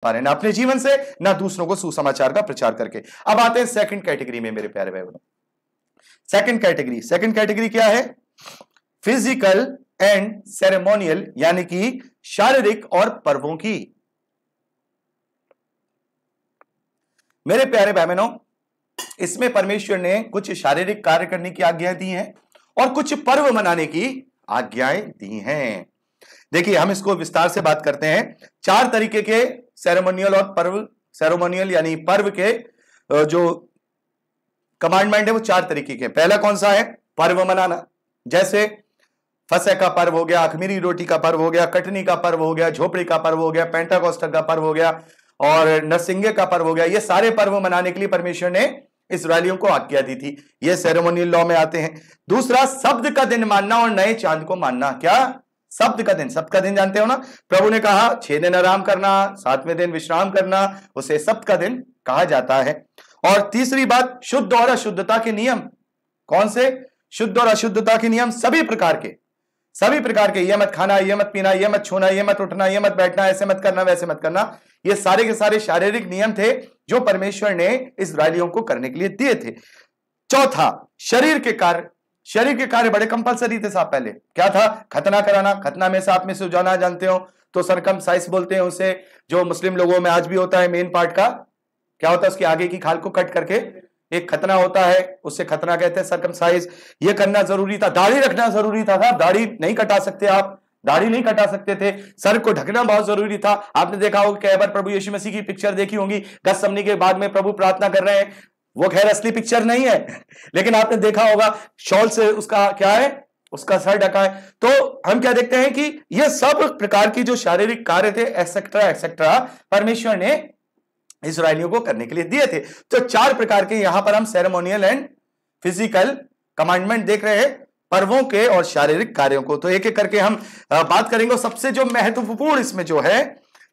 पा रहे, ना अपने जीवन से, ना दूसरों को सुसमाचार का प्रचार करके। अब आते हैं सेकंड कैटेगरी में मेरे प्यारे भाई बहनों। सेकंड कैटेगरी क्या है? फिजिकल एंड सेरेमोनियल, यानी कि शारीरिक और पर्वों की। मेरे प्यारे भाई बहनों, इसमें परमेश्वर ने कुछ शारीरिक कार्य करने की आज्ञा दी हैं और कुछ पर्व मनाने की आज्ञाएं दी हैं। देखिए, हम इसको विस्तार से बात करते हैं। 4 तरीके के सेरेमोनियल और पर्व, सेरेमोनियल यानी पर्व के जो कमांडमेंट है वो 4 तरीके के। पहला कौन सा है? पर्व मनाना। जैसे फसह का पर्व हो गया, अखमीरी रोटी का पर्व हो गया, कटनी का पर्व हो गया, झोपड़ी का पर्व हो गया, पेंटाकोस्टल का पर्व हो गया और नरसिंगे का पर्व हो गया। ये सारे पर्व मनाने के लिए परमेश्वर ने इस्राएलियों को आज्ञा दी थी। ये सेरेमोनियल लॉ में आते हैं। दूसरा, शब्द का दिन मानना और नए चांद को मानना। क्या? शब्द का दिन। शब्द का दिन जानते हो ना? प्रभु ने कहा 6 दिन आराम करना, 7वें दिन विश्राम करना, उसे शब्द का दिन कहा जाता है। और तीसरी बात, शुद्ध और अशुद्धता के नियम। कौन से? शुद्ध और अशुद्धता के नियम सभी प्रकार के। ये मत खाना, ये मत पीना, ये मत छूना, ये मत उठना, ये मत बैठना, ऐसे मत करना, वैसे मत करना। ये सारे के सारे शारीरिक नियम थे जो परमेश्वर ने इस्राएलियों को करने के लिए दिए थे। चौथा, शरीर के कार्य बड़े कंपलसरी थे साहब। पहले क्या था? खतना कराना। खतना में सांप में से जाना जानते हो तो सरकमसाइज बोलते हैं उसे, जो मुस्लिम लोगों में आज भी होता है। मेन पार्ट का क्या होता है? उसकी आगे की खाल को कट करके एक खतना होता है, उससे खतना कहते हैं, सरकमसाइज। ये करना जरूरी था। दाढ़ी रखना जरूरी था साहब, दाढ़ी नहीं कटा सकते आप, दाढ़ी नहीं कटा सकते थे। सर को ढकना बहुत जरूरी था। आपने देखा होगा कई बार प्रभु यीशु मसीह की पिक्चर देखी होगी, गत्समनी के बाद में प्रभु प्रार्थना कर रहे हैं। वो खैर असली पिक्चर नहीं है, लेकिन आपने देखा होगा शॉल से उसका क्या है, उसका सर ढका है। तो हम क्या देखते हैं कि ये सब प्रकार की जो शारीरिक कार्य थे एक्सेट्रा एक्सेट्रा परमेश्वर ने इस्राएलियों को करने के लिए दिए थे। तो 4 प्रकार के यहां पर हम सेरेमोनियल एंड फिजिकल कमांडमेंट देख रहे हैं, पर्वों के और शारीरिक कार्यों को। तो एक एक करके हम बात करेंगे। सबसे जो महत्वपूर्ण इसमें जो है,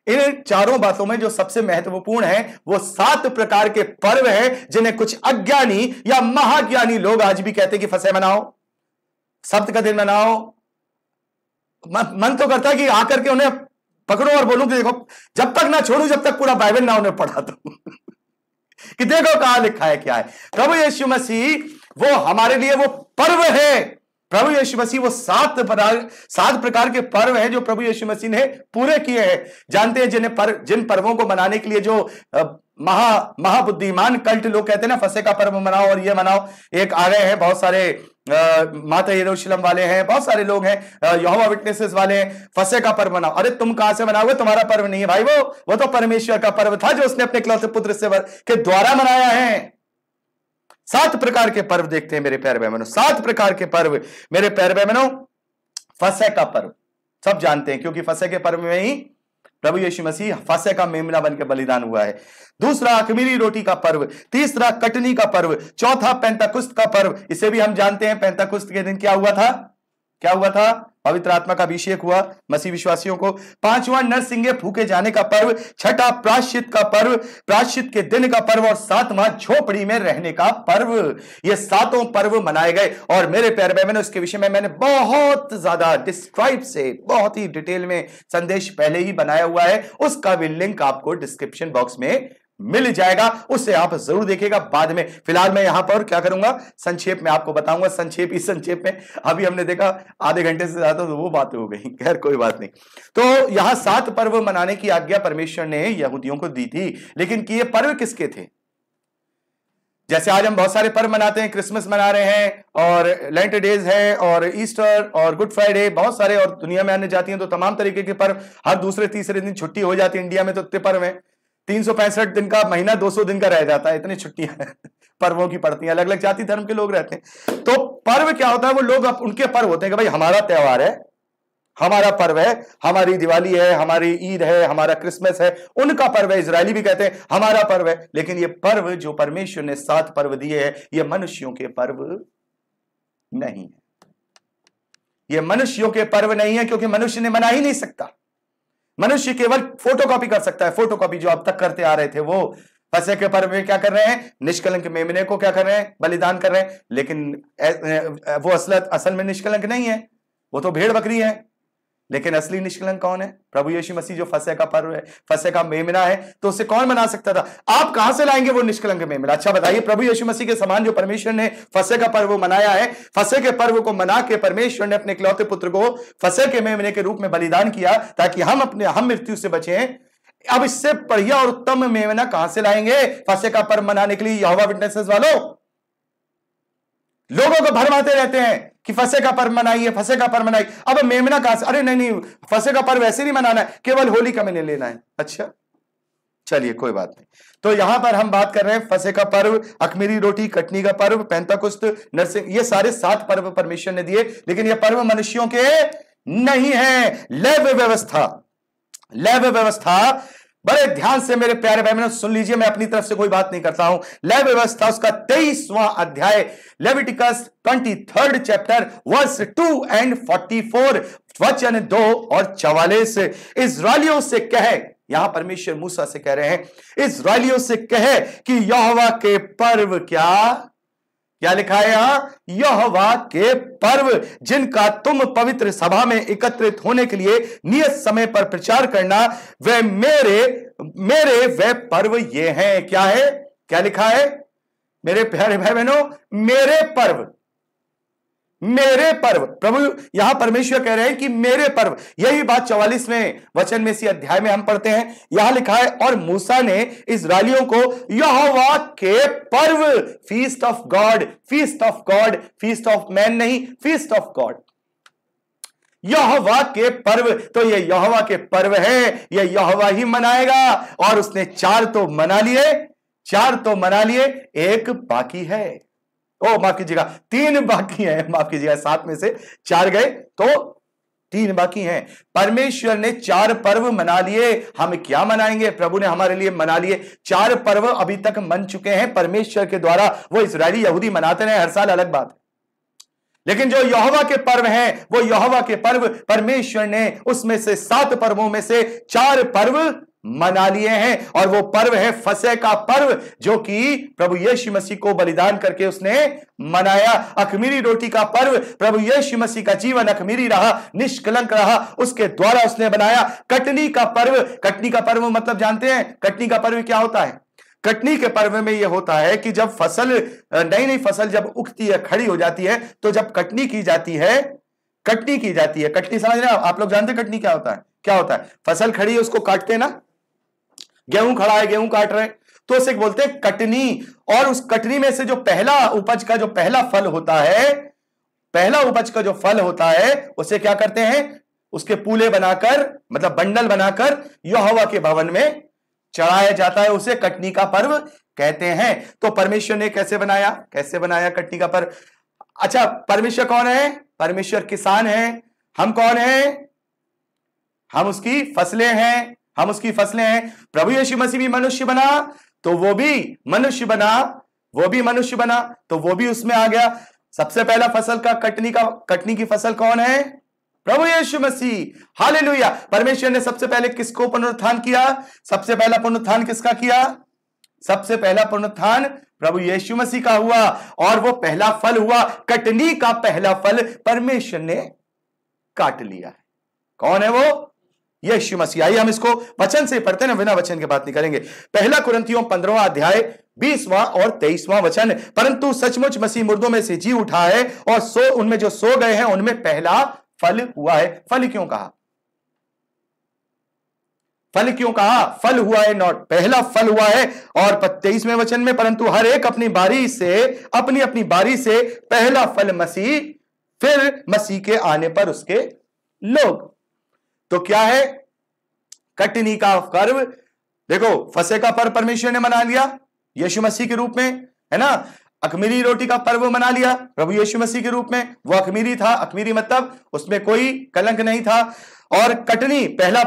इन चारों बातों में जो सबसे महत्वपूर्ण है वो 7 प्रकार के पर्व हैं जिन्हें कुछ अज्ञानी या महाज्ञानी लोग आज भी कहते हैं कि फसह मनाओ, सब्त का दिन मनाओ। मन तो करता है कि आकर के उन्हें पकड़ो और बोलूं कि देखो, जब तक ना छोड़ू जब तक पूरा बाइबल ना उन्हें पढ़ा दूं कि देखो कहां लिखा है, क्या है। प्रभु यीशु मसीह वो हमारे लिए वो पर्व है। प्रभु यीशु मसीह वो 7 प्रकार के पर्व हैं जो प्रभु यीशु मसीह ने पूरे किए हैं। जानते हैं जिन पर्वों को मनाने के लिए जो महाबुद्धिमान कल्ट लोग कहते हैं ना, फसह का पर्व मनाओ और ये मनाओ। एक आ गए हैं बहुत सारे माता यरूशलेम वाले हैं, बहुत सारे लोग हैं यहोवा विटनेसेस वाले हैं, फसह का पर्व मनाओ। अरे तुम कहां से मनाओगे? तुम्हारा पर्व नहीं है भाई, वो तो परमेश्वर का पर्व था जो उसने अपने इकलौते पुत्र से के द्वारा मनाया है। 7 प्रकार के पर्व देखते हैं मेरे प्यारे भाई बहनों। 7 प्रकार के पर्व मेरे प्यारे भाई बहनों। फसह का पर्व सब जानते हैं क्योंकि फसह के पर्व में ही प्रभु यीशु मसीह फसह का मेमना बनकर बलिदान हुआ है। दूसरा, अखमीरी रोटी का पर्व। तीसरा, कटनी का पर्व। चौथा, पेंताकुस्त का पर्व। इसे भी हम जानते हैं, पेंताकुस्त के दिन क्या हुआ था? पवित्र आत्मा का अभिषेक हुआ मसीह विश्वासियों को। 5वां, नरसिंगे फूके जाने का पर्व। 6ठा, प्रायश्चित का पर्व, प्रायश्चित के दिन का पर्व। और 7वां, झोपड़ी में रहने का पर्व। ये 7 पर्व मनाए गए। और मेरे प्यारे भाई बहनों, इसके विषय में मैंने बहुत ज्यादा डिस्क्राइब से, बहुत ही डिटेल में संदेश पहले ही बनाया हुआ है। उसका भी लिंक आपको डिस्क्रिप्शन बॉक्स में मिल जाएगा, उसे आप जरूर देखिएगा बाद में। फिलहाल मैं यहां पर क्या करूंगा, संक्षेप में आपको बताऊंगा। संक्षेप में अभी हमने देखा आधे घंटे से ज्यादा तो वो बात हो गई, खैर कोई बात नहीं। तो यहां 7 पर्व मनाने की आज्ञा परमेश्वर ने यहूदियों को दी थी, लेकिन कि ये पर्व किसके थे? जैसे आज हम बहुत सारे पर्व मनाते हैं, क्रिसमस मना रहे हैं और लेंट डेज है और ईस्टर और गुड फ्राइडे, बहुत सारे, और दुनिया में अन्य जाती हैं तो तमाम तरीके के पर्व। हर दूसरे तीसरे दिन छुट्टी हो जाती है। इंडिया में तो इतने पर्व हैं, 365 दिन का महीना 200 दिन का रह जाता है, इतनी छुट्टियां पर्वों की पड़ती हैं। अलग अलग जाति धर्म के लोग रहते हैं। तो पर्व क्या होता है? वो लोग उनके पर्व होते हैं कि भाई हमारा त्योहार है, हमारा पर्व है, हमारी दिवाली है, हमारी ईद है, हमारा क्रिसमस है, उनका पर्व है। इजरायली भी कहते हैं हमारा पर्व है। लेकिन ये पर्व जो परमेश्वर ने 7 पर्व दिए हैं, ये मनुष्यों के पर्व नहीं है। ये मनुष्यों के पर्व नहीं है क्योंकि मनुष्य ने मना ही नहीं सकता। मनुष्य केवल फोटोकॉपी कर सकता है। फोटोकॉपी जो अब तक करते आ रहे थे, वो फसह के पर्व में क्या कर रहे हैं? निष्कलंक मेमने को क्या कर रहे हैं? बलिदान कर रहे हैं। लेकिन वो असल में निष्कलंक नहीं है, वो तो भेड़ बकरी है। लेकिन असली निष्कलंक कौन है? प्रभु यीशु मसीह, जो फसह का पर्व है, फसह का मेमना है, तो उसे कौन मना सकता था? आप कहां से लाएंगे वो निष्कलंक मेमना? अच्छा बताइए, प्रभु यीशु मसीह के समान जो परमेश्वर ने फसह का पर्व मनाया है, फसह के पर्व को मना के परमेश्वर ने अपने इकलौते पुत्र को फसह के मेमने के रूप में बलिदान किया ताकि हम मृत्यु से बचें। अब इससे बढ़िया और उत्तम मेमना कहां से लाएंगे फसह का पर्व मनाने के लिए? यहोवा विटनेसेस वालों, लोगों को भरमाते रहते हैं कि फसह का पर्व मनाइए, फसह का पर्व मनाइए। अब मेमना कहां से? अरे नहीं, फसह का पर्व ऐसे नहीं मनाना है, केवल होली का मैंने लेना है। अच्छा चलिए कोई बात नहीं। तो यहां पर हम बात कर रहे हैं फसह का पर्व, अखमीरी रोटी, कटनी का पर्व, पेंताकुस्त, नरसिंह, ये सारे 7 पर्व परमेश्वर ने दिए, लेकिन ये पर्व मनुष्यों के नहीं है। लेव व्यवस्था, बड़े ध्यान से मेरे प्यारे भाई बहनों सुन लीजिए, मैं अपनी तरफ से कोई बात नहीं करता हूं। लेव व्यवस्था उसका 23वां अध्याय, Leviticus 23rd chapter verse 2 and 44, वचन 2 और 44। इस्राएलियों से कहे, यहां परमेश्वर मूसा से कह रहे हैं, इस्राएलियों से कहे कि यहोवा के पर्व क्या लिखा है यहां? यहोवा के पर्व जिनका तुम पवित्र सभा में एकत्रित होने के लिए नियत समय पर प्रचार करना, वे मेरे वे पर्व ये हैं। क्या है? क्या लिखा है मेरे प्यारे भाई बहनों? मेरे पर्व। प्रभु यहां परमेश्वर कह रहे हैं कि मेरे पर्व। यही बात 44वें वचन में इसी अध्याय में हम पढ़ते हैं। यहां लिखा है, और मूसा ने इस्राएलियों को यहोवा के पर्व, feast of God, feast of man नहीं, फीस्ट ऑफ गॉड, यहोवा के पर्व। तो ये यहोवा के पर्व है, ये यहोवा ही मनाएगा। और उसने 4 तो मना लिए, एक बाकी है। माफ कीजिएगा, 3 बाकी है, माफ कीजिएगा, 7 में से 4 गए तो 3 बाकी हैं। परमेश्वर ने 4 पर्व मना लिए। हम क्या मनाएंगे? प्रभु ने हमारे लिए मना लिए 4 पर्व अभी तक मन चुके हैं परमेश्वर के द्वारा। वो इस्राएली यहूदी मनाते रहे हर साल, अलग बात है, लेकिन जो यहोवा के पर्व हैं, वो यहोवा के पर्व परमेश्वर ने उसमें से 7 पर्वों में से 4 पर्व मना लिए हैं। और वो पर्व है फसह का पर्व, जो कि प्रभु यीशु मसीह को बलिदान करके उसने मनाया। अखमीरी रोटी का पर्व, प्रभु यीशु मसीह का जीवन अखमीरी रहा, निष्कलंक रहा, उसके द्वारा उसने बनाया। कटनी का पर्व मतलब जानते हैं कटनी का पर्व क्या होता है? कटनी के पर्व में यह होता है कि जब नई फसल जब उगती है, खड़ी हो जाती है, तो जब कटनी की जाती है, कटनी समझ रहे हैं आप लोग? जानते हैं कटनी क्या होता है? फसल खड़ी है, उसको काटते हैं ना, गेहूं खड़ा है, गेहूं काट रहे हैं, तो उसे बोलते हैं कटनी। और उस कटनी में से जो पहला उपज का जो पहला फल होता है, उसे क्या करते हैं? उसके पूले बनाकर, मतलब बंडल बनाकर यहोवा के भवन में चढ़ाया जाता है। उसे कटनी का पर्व कहते हैं। तो परमेश्वर ने कैसे बनाया कटनी का पर्व? अच्छा, परमेश्वर कौन है? परमेश्वर किसान है। हम कौन है? हम उसकी फसलें हैं। प्रभु यीशु मसीह भी मनुष्य बना, तो वो भी मनुष्य बना, तो वो भी उसमें आ गया। सबसे पहला फसल का कटनी की फसल कौन है? प्रभु यीशु मसीह। हालेलुया। परमेश्वर ने सबसे पहले किसको पुनरुत्थान किया? सबसे पहला पुनरुत्थान किसका किया? सबसे पहला पुनरुत्थान प्रभु यीशु मसीह का हुआ, और वो पहला फल हुआ। कटनी का पहला फल परमेश्वर ने काट लिया है। कौन है वो? यीशु मसीह। आइए हम इसको वचन से पढ़ते हैं, बिना वचन के बात नहीं करेंगे। पहला कुरिन्थियों 15वां अध्याय 20वां और 23वां वचन। परंतु सचमुच मसीह मुर्दों में से जी उठा है, और उनमें जो सो गए हैं उनमें पहला फल हुआ है। फल क्यों कहा? फल हुआ है, नॉट पहला फल हुआ है। और 23वें वचन में, परंतु हर एक अपनी अपनी बारी से पहला फल मसीह, फिर मसीह के आने पर उसके लोग। तो क्या है कटनी का पर्व? देखो, फसह का पर्व परमेश्वर ने मना लिया यीशु मसीह के रूप में, है ना। अखमीरी रोटी का पर्व मना लिया प्रभु यीशु मसीह के रूप में, वो अखमीरी था। अखमीरी मतलब उसमें कोई कलंक नहीं था। और कटनी पहला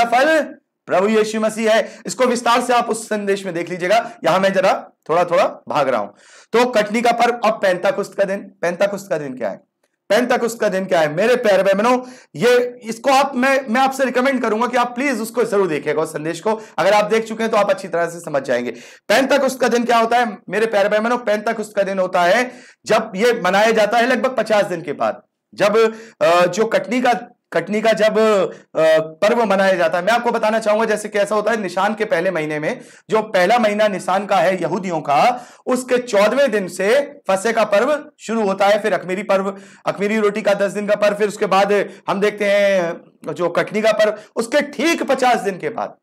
फल प्रभु यीशु मसीह है। इसको विस्तार से आप उस संदेश में देख लीजिएगा, यहां मैं जरा थोड़ा भाग रहा हूं। तो कटनी का पर्व। अब पेंताकुस्त का दिन क्या है? पेंताकुस्त का दिन क्या है मेरे प्यारे बहनों? ये इसको मैं आपसे रिकमेंड करूंगा कि आप प्लीज उसको जरूर देखिएगा, उस संदेश को। अगर आप देख चुके हैं तो आप अच्छी तरह से समझ जाएंगे। पेंताकुस्त का दिन क्या होता है मेरे प्यारे बहनों? पेंताकुस्त का दिन होता है जब ये मनाया जाता है लगभग 50 दिन के बाद। जब जो कटनी का जब पर्व मनाया जाता है, मैं आपको बताना चाहूंगा जैसे कैसा होता है। निशान के पहले महीने में, जो पहला महीना निशान का है यहूदियों का, उसके 14वें दिन से फसह का पर्व शुरू होता है। फिर अखमीरी रोटी का 10 दिन का पर्व, फिर उसके बाद हम देखते हैं जो कटनी का पर्व, उसके ठीक 50 दिन के बाद,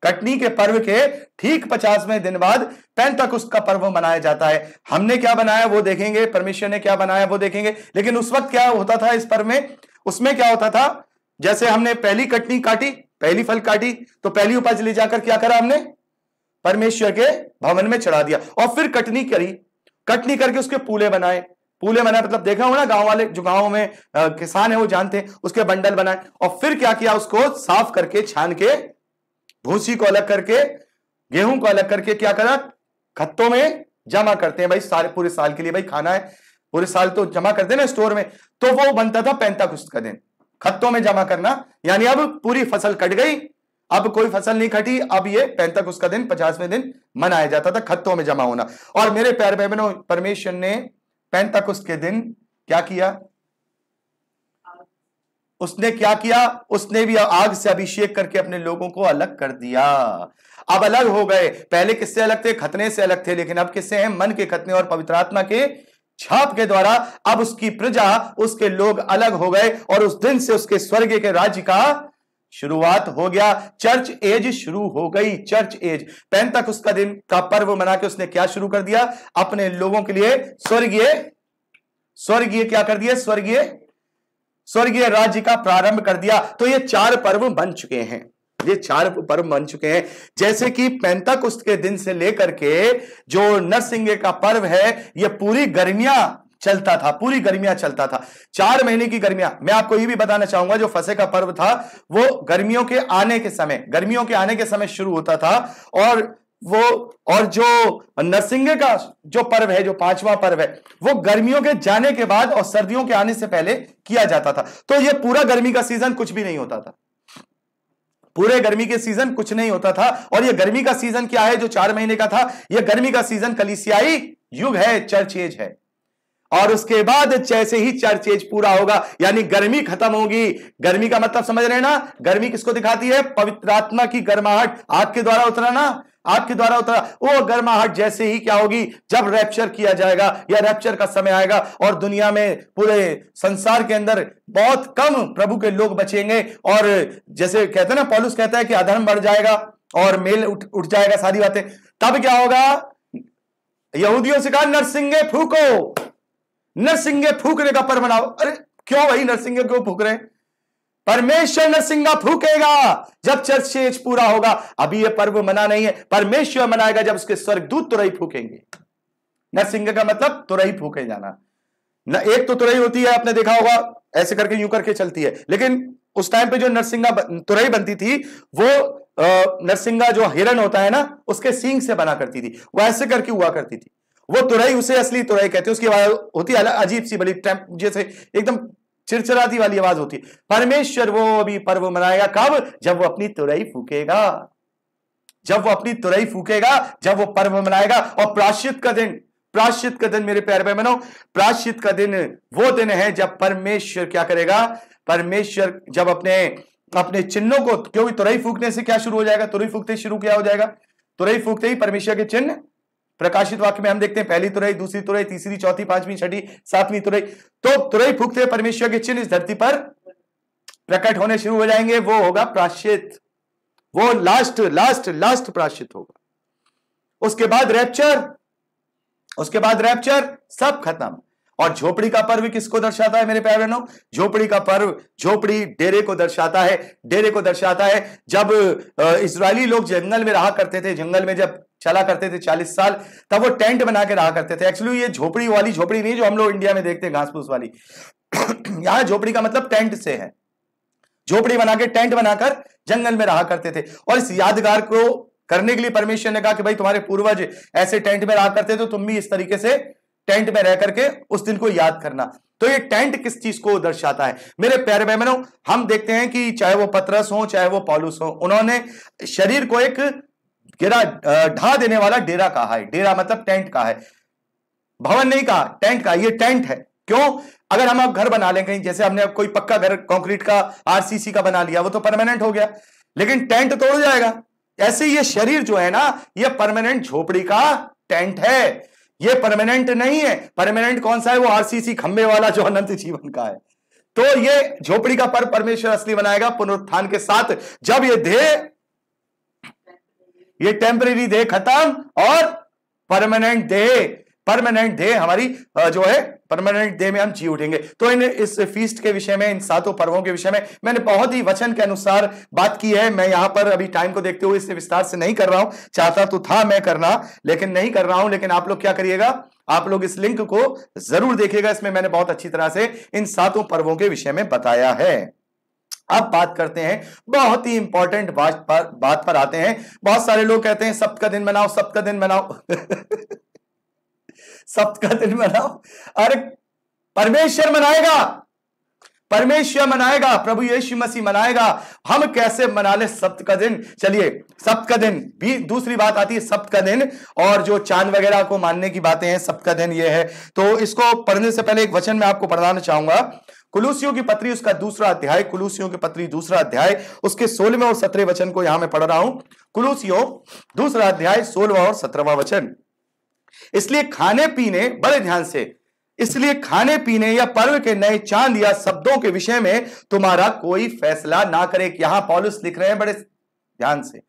कटनी के पर्व के ठीक 50वें दिन बाद पेंतकुस्त का पर्व मनाया जाता है। हमने क्या बनाया वो देखेंगे, परमेश्वर ने क्या बनाया वो देखेंगे। लेकिन उस वक्त क्या होता था इस पर्व में, उसमें क्या होता था, जैसे हमने पहली कटनी काटी, पहली फल काटी, तो पहली उपज ले जाकर क्या करा हमने, परमेश्वर के भवन में चढ़ा दिया। और फिर कटनी करी, कटनी करके उसके पूले बनाए मतलब देखा हो ना, गांव वाले जो गांव में किसान है वो जानते हैं, उसके बंडल बनाए। और फिर क्या किया, उसको साफ करके छान के भूसी को अलग करके, गेहूं को अलग करके क्या करा, खत्तों में जमा करते हैं भाई, सारे पूरे साल के लिए भाई खाना है, पूरे साल तो जमा करते हैं ना स्टोर में। तो वो बनता था पेंतकुस्त का दिन, खत्तों में जमा करना। यानी अब पूरी फसल कट गई, अब कोई फसल नहीं कटी, अब ये पेंतकुस्त का दिन 50वें दिन मनाया जाता था, खत्तों में जमा होना। और मेरे प्यारे भाई बहनों, परमेश्वर ने पेंतकुस्त के दिन क्या किया, उसने क्या किया, उसने भी आग से अभिषेक करके अपने लोगों को अलग कर दिया। अब अलग हो गए, पहले किससे अलग थे, खतने से अलग थे, लेकिन अब किससे हैं, मन के खतने और पवित्र आत्मा के छाप के द्वारा अब उसकी प्रजा, उसके लोग अलग हो गए। और उस दिन से उसके स्वर्ग के राज्य का शुरुआत हो गया, चर्च एज शुरू हो गई, चर्च एज। पेंतकुस्त का दिन का पर्व मना के उसने क्या शुरू कर दिया, अपने लोगों के लिए स्वर्गीय क्या कर दिया, स्वर्गीय राज्य का प्रारंभ कर दिया। तो ये 4 पर्व बन चुके हैं, ये 4 पर्व बन चुके हैं। जैसे कि पेंतकुस्त के दिन से लेकर के जो नरसिंह का पर्व है, ये पूरी गर्मियां चलता था, 4 महीने की गर्मियां। मैं आपको ये भी बताना चाहूंगा, जो फसह का पर्व था वो गर्मियों के आने के समय शुरू होता था। और जो नरसिंह का जो पर्व है, जो 5वां पर्व है, वो गर्मियों के जाने के बाद और सर्दियों के आने से पहले किया जाता था। तो ये पूरा गर्मी का सीजन कुछ भी नहीं होता था, पूरे गर्मी के सीजन कुछ नहीं होता था। और ये गर्मी का सीजन क्या है, जो 4 महीने का था, ये गर्मी का सीजन कलीसियाई युग है, चर्च एज है। और उसके बाद जैसे ही चर्च एज पूरा होगा, यानी गर्मी खत्म होगी। गर्मी का मतलब समझ रहे हैं ना, गर्मी किसको दिखाती है, पवित्र आत्मा की गर्माहट, आग के द्वारा उतरा ना, आग के द्वारा उतरा, वो गर्माहट जैसे ही क्या होगी, जब रैप्चर किया जाएगा या रैप्चर का समय आएगा और दुनिया में, पूरे संसार के अंदर बहुत कम प्रभु के लोग बचेंगे। और जैसे कहते हैं ना, पौलुस कहता है कि अधर्म बढ़ जाएगा और मेल उठ जाएगा, सारी बातें। तब क्या होगा, यहूदियों से कहा नरसिंगे फूको, नरसिंगे फूकने का पर्व मनाओ। अरे क्यों भाई नरसिंगे क्यों फूक रहे हैं, परमेश्वर नरसिंगा फूकेगा जब चर्च एज पूरा होगा। अभी यह पर्व मना नहीं है, परमेश्वर मनाएगा जब उसके स्वर्गदूत तुरही फूकेंगे। नरसिंगा का मतलब तुरही फूके जाना न, एक तो तुरही होती है, आपने देखा होगा ऐसे करके यूं करके चलती है, लेकिन उस टाइम पे जो नरसिंगा तुरही बनती थी, वो नरसिंगा जो हिरण होता है ना, उसके सींग से बना करती थी, वो ऐसे करके हुआ करती थी। वो तुरही, उसे असली तुरही कहते हैं। उसकी आवाज होती है अजीब सी, बड़ी जैसे एकदम चिरचिराती वाली आवाज होती है। परमेश्वर वो अभी पर्व मनाएगा, कब, जब वो अपनी तुरही फूकेगा, जब वो पर्व मनाएगा। और प्रायश्चित का दिन मेरे प्यारे बहनों, प्रायश्चित का दिन वो दिन है जब परमेश्वर क्या करेगा, परमेश्वर जब अपने चिन्हों को, क्योंकि तुरही फूकने से क्या शुरू हो जाएगा, तुरही फूकते शुरू क्या हो जाएगा, तुरही फूकते ही परमेश्वर के चिन्ह, प्रकाशित वाक्य में हम देखते हैं पहली तुरही, दूसरी तुरही, तीसरी, चौथी, पांचवी, छठी, सातवीं तुरही। तो तुरही फूकते हुए परमेश्वर के चिन्ह इस धरती पर प्रकट होने शुरू हो जाएंगे। वो होगा प्रायश्चित, वो लास्ट प्रायश्चित होगा। उसके बाद रैप्चर, सब खत्म। और झोपड़ी का पर्व किसको दर्शाता है मेरे प्यारे बहनों, झोपड़ी का पर्व, झोपड़ी डेरे को दर्शाता है। जब इस्राएली लोग जंगल में रहा करते थे, जंगल में जब चला करते थे 40 साल, तब वो टेंट बना के रहा करते थे। एक्चुअली ये झोपड़ी वाली झोपड़ी नहीं जो हम लोग इंडिया में देखते हैं, घास फूस वाली। यहां झोपड़ी का मतलब टेंट से है, झोपड़ी बना के टेंट बनाकर जंगल में रहा करते थे। और इस यादगार को करने के लिए परमेश्वर ने कहा कि भाई तुम्हारे पूर्वज ऐसे टेंट में रहा करते, तो तुम भी इस तरीके से टेंट में रह करके उस दिन को याद करना। तो ये टेंट किस चीज को दर्शाता है मेरे प्यारे बहनों, हम देखते हैं कि चाहे वो पतरस हो, चाहे वो पौलुस हो, उन्होंने शरीर को एक ढा देने वाला डेरा कहा है। डेरा मतलब टेंट का है, भवन नहीं कहा, टेंट का। ये टेंट है, क्यों? अगर हम अब घर बना लें कहीं, जैसे हमने अब कोई पक्का घर कंक्रीट का आरसीसी का बना लिया, वो तो परमानेंट हो गया, लेकिन टेंट तोड़ जाएगा। ऐसे ये शरीर जो है ना, ये परमानेंट झोपड़ी का टेंट है, ये परमानेंट नहीं है। परमानेंट कौन सा है? वो आरसीसी खंबे वाला जो अनंत जीवन का है। तो ये झोपड़ी का पर परमेश्वर असली बनाएगा पुनरुत्थान के साथ, जब ये देह, ये टेम्परेरी देह खत्म और परमानेंट देह हमारी जो है परमानेंट देह में हम जी उठेंगे। तो इस फीस्ट के विषय में, इन 7 पर्वों के विषय में मैंने बहुत ही वचन के अनुसार बात की है। मैं यहां पर अभी टाइम को देखते हुए इससे विस्तार से नहीं कर रहा हूं, चाहता तो था मैं करना, लेकिन नहीं कर रहा हूं। लेकिन आप लोग क्या करिएगा, आप लोग इस लिंक को जरूर देखिएगा, इसमें मैंने बहुत अच्छी तरह से इन 7 पर्वों के विषय में बताया है। अब बात करते हैं, बहुत ही इंपॉर्टेंट बात पर आते हैं। बहुत सारे लोग कहते हैं सप्त का दिन मनाओ, सप्त का दिन मनाओ सप्त का दिन मनाओ। अरे परमेश्वर मनाएगा, परमेश्वर मनाएगा, प्रभु यीशु मसीह मनाएगा। हम कैसे मना ले सप्त का दिन? चलिए, सप्त का दिन भी दूसरी बात आती है, सप्त का दिन और जो चांद वगैरह को मानने की बातें हैं, सप्त का दिन ये है। तो इसको पढ़ने से पहले एक वचन मैं आपको पढ़ाना चाहूंगा। कुलूसियों की पत्री उसका 2 अध्याय, कुलूसियों की पत्री 2 अध्याय उसके 16वें और 17वें वचन को यहां मैं पढ़ रहा हूं। कुलूसियों 2 अध्याय 16वां और 17वां वचन। इसलिए खाने पीने, बड़े ध्यान से, इसलिए खाने पीने या पर्व के नए चांद या शब्दों के विषय में तुम्हारा कोई फैसला ना करे। यहां पौलुस लिख रहे हैं बड़े ध्यान से,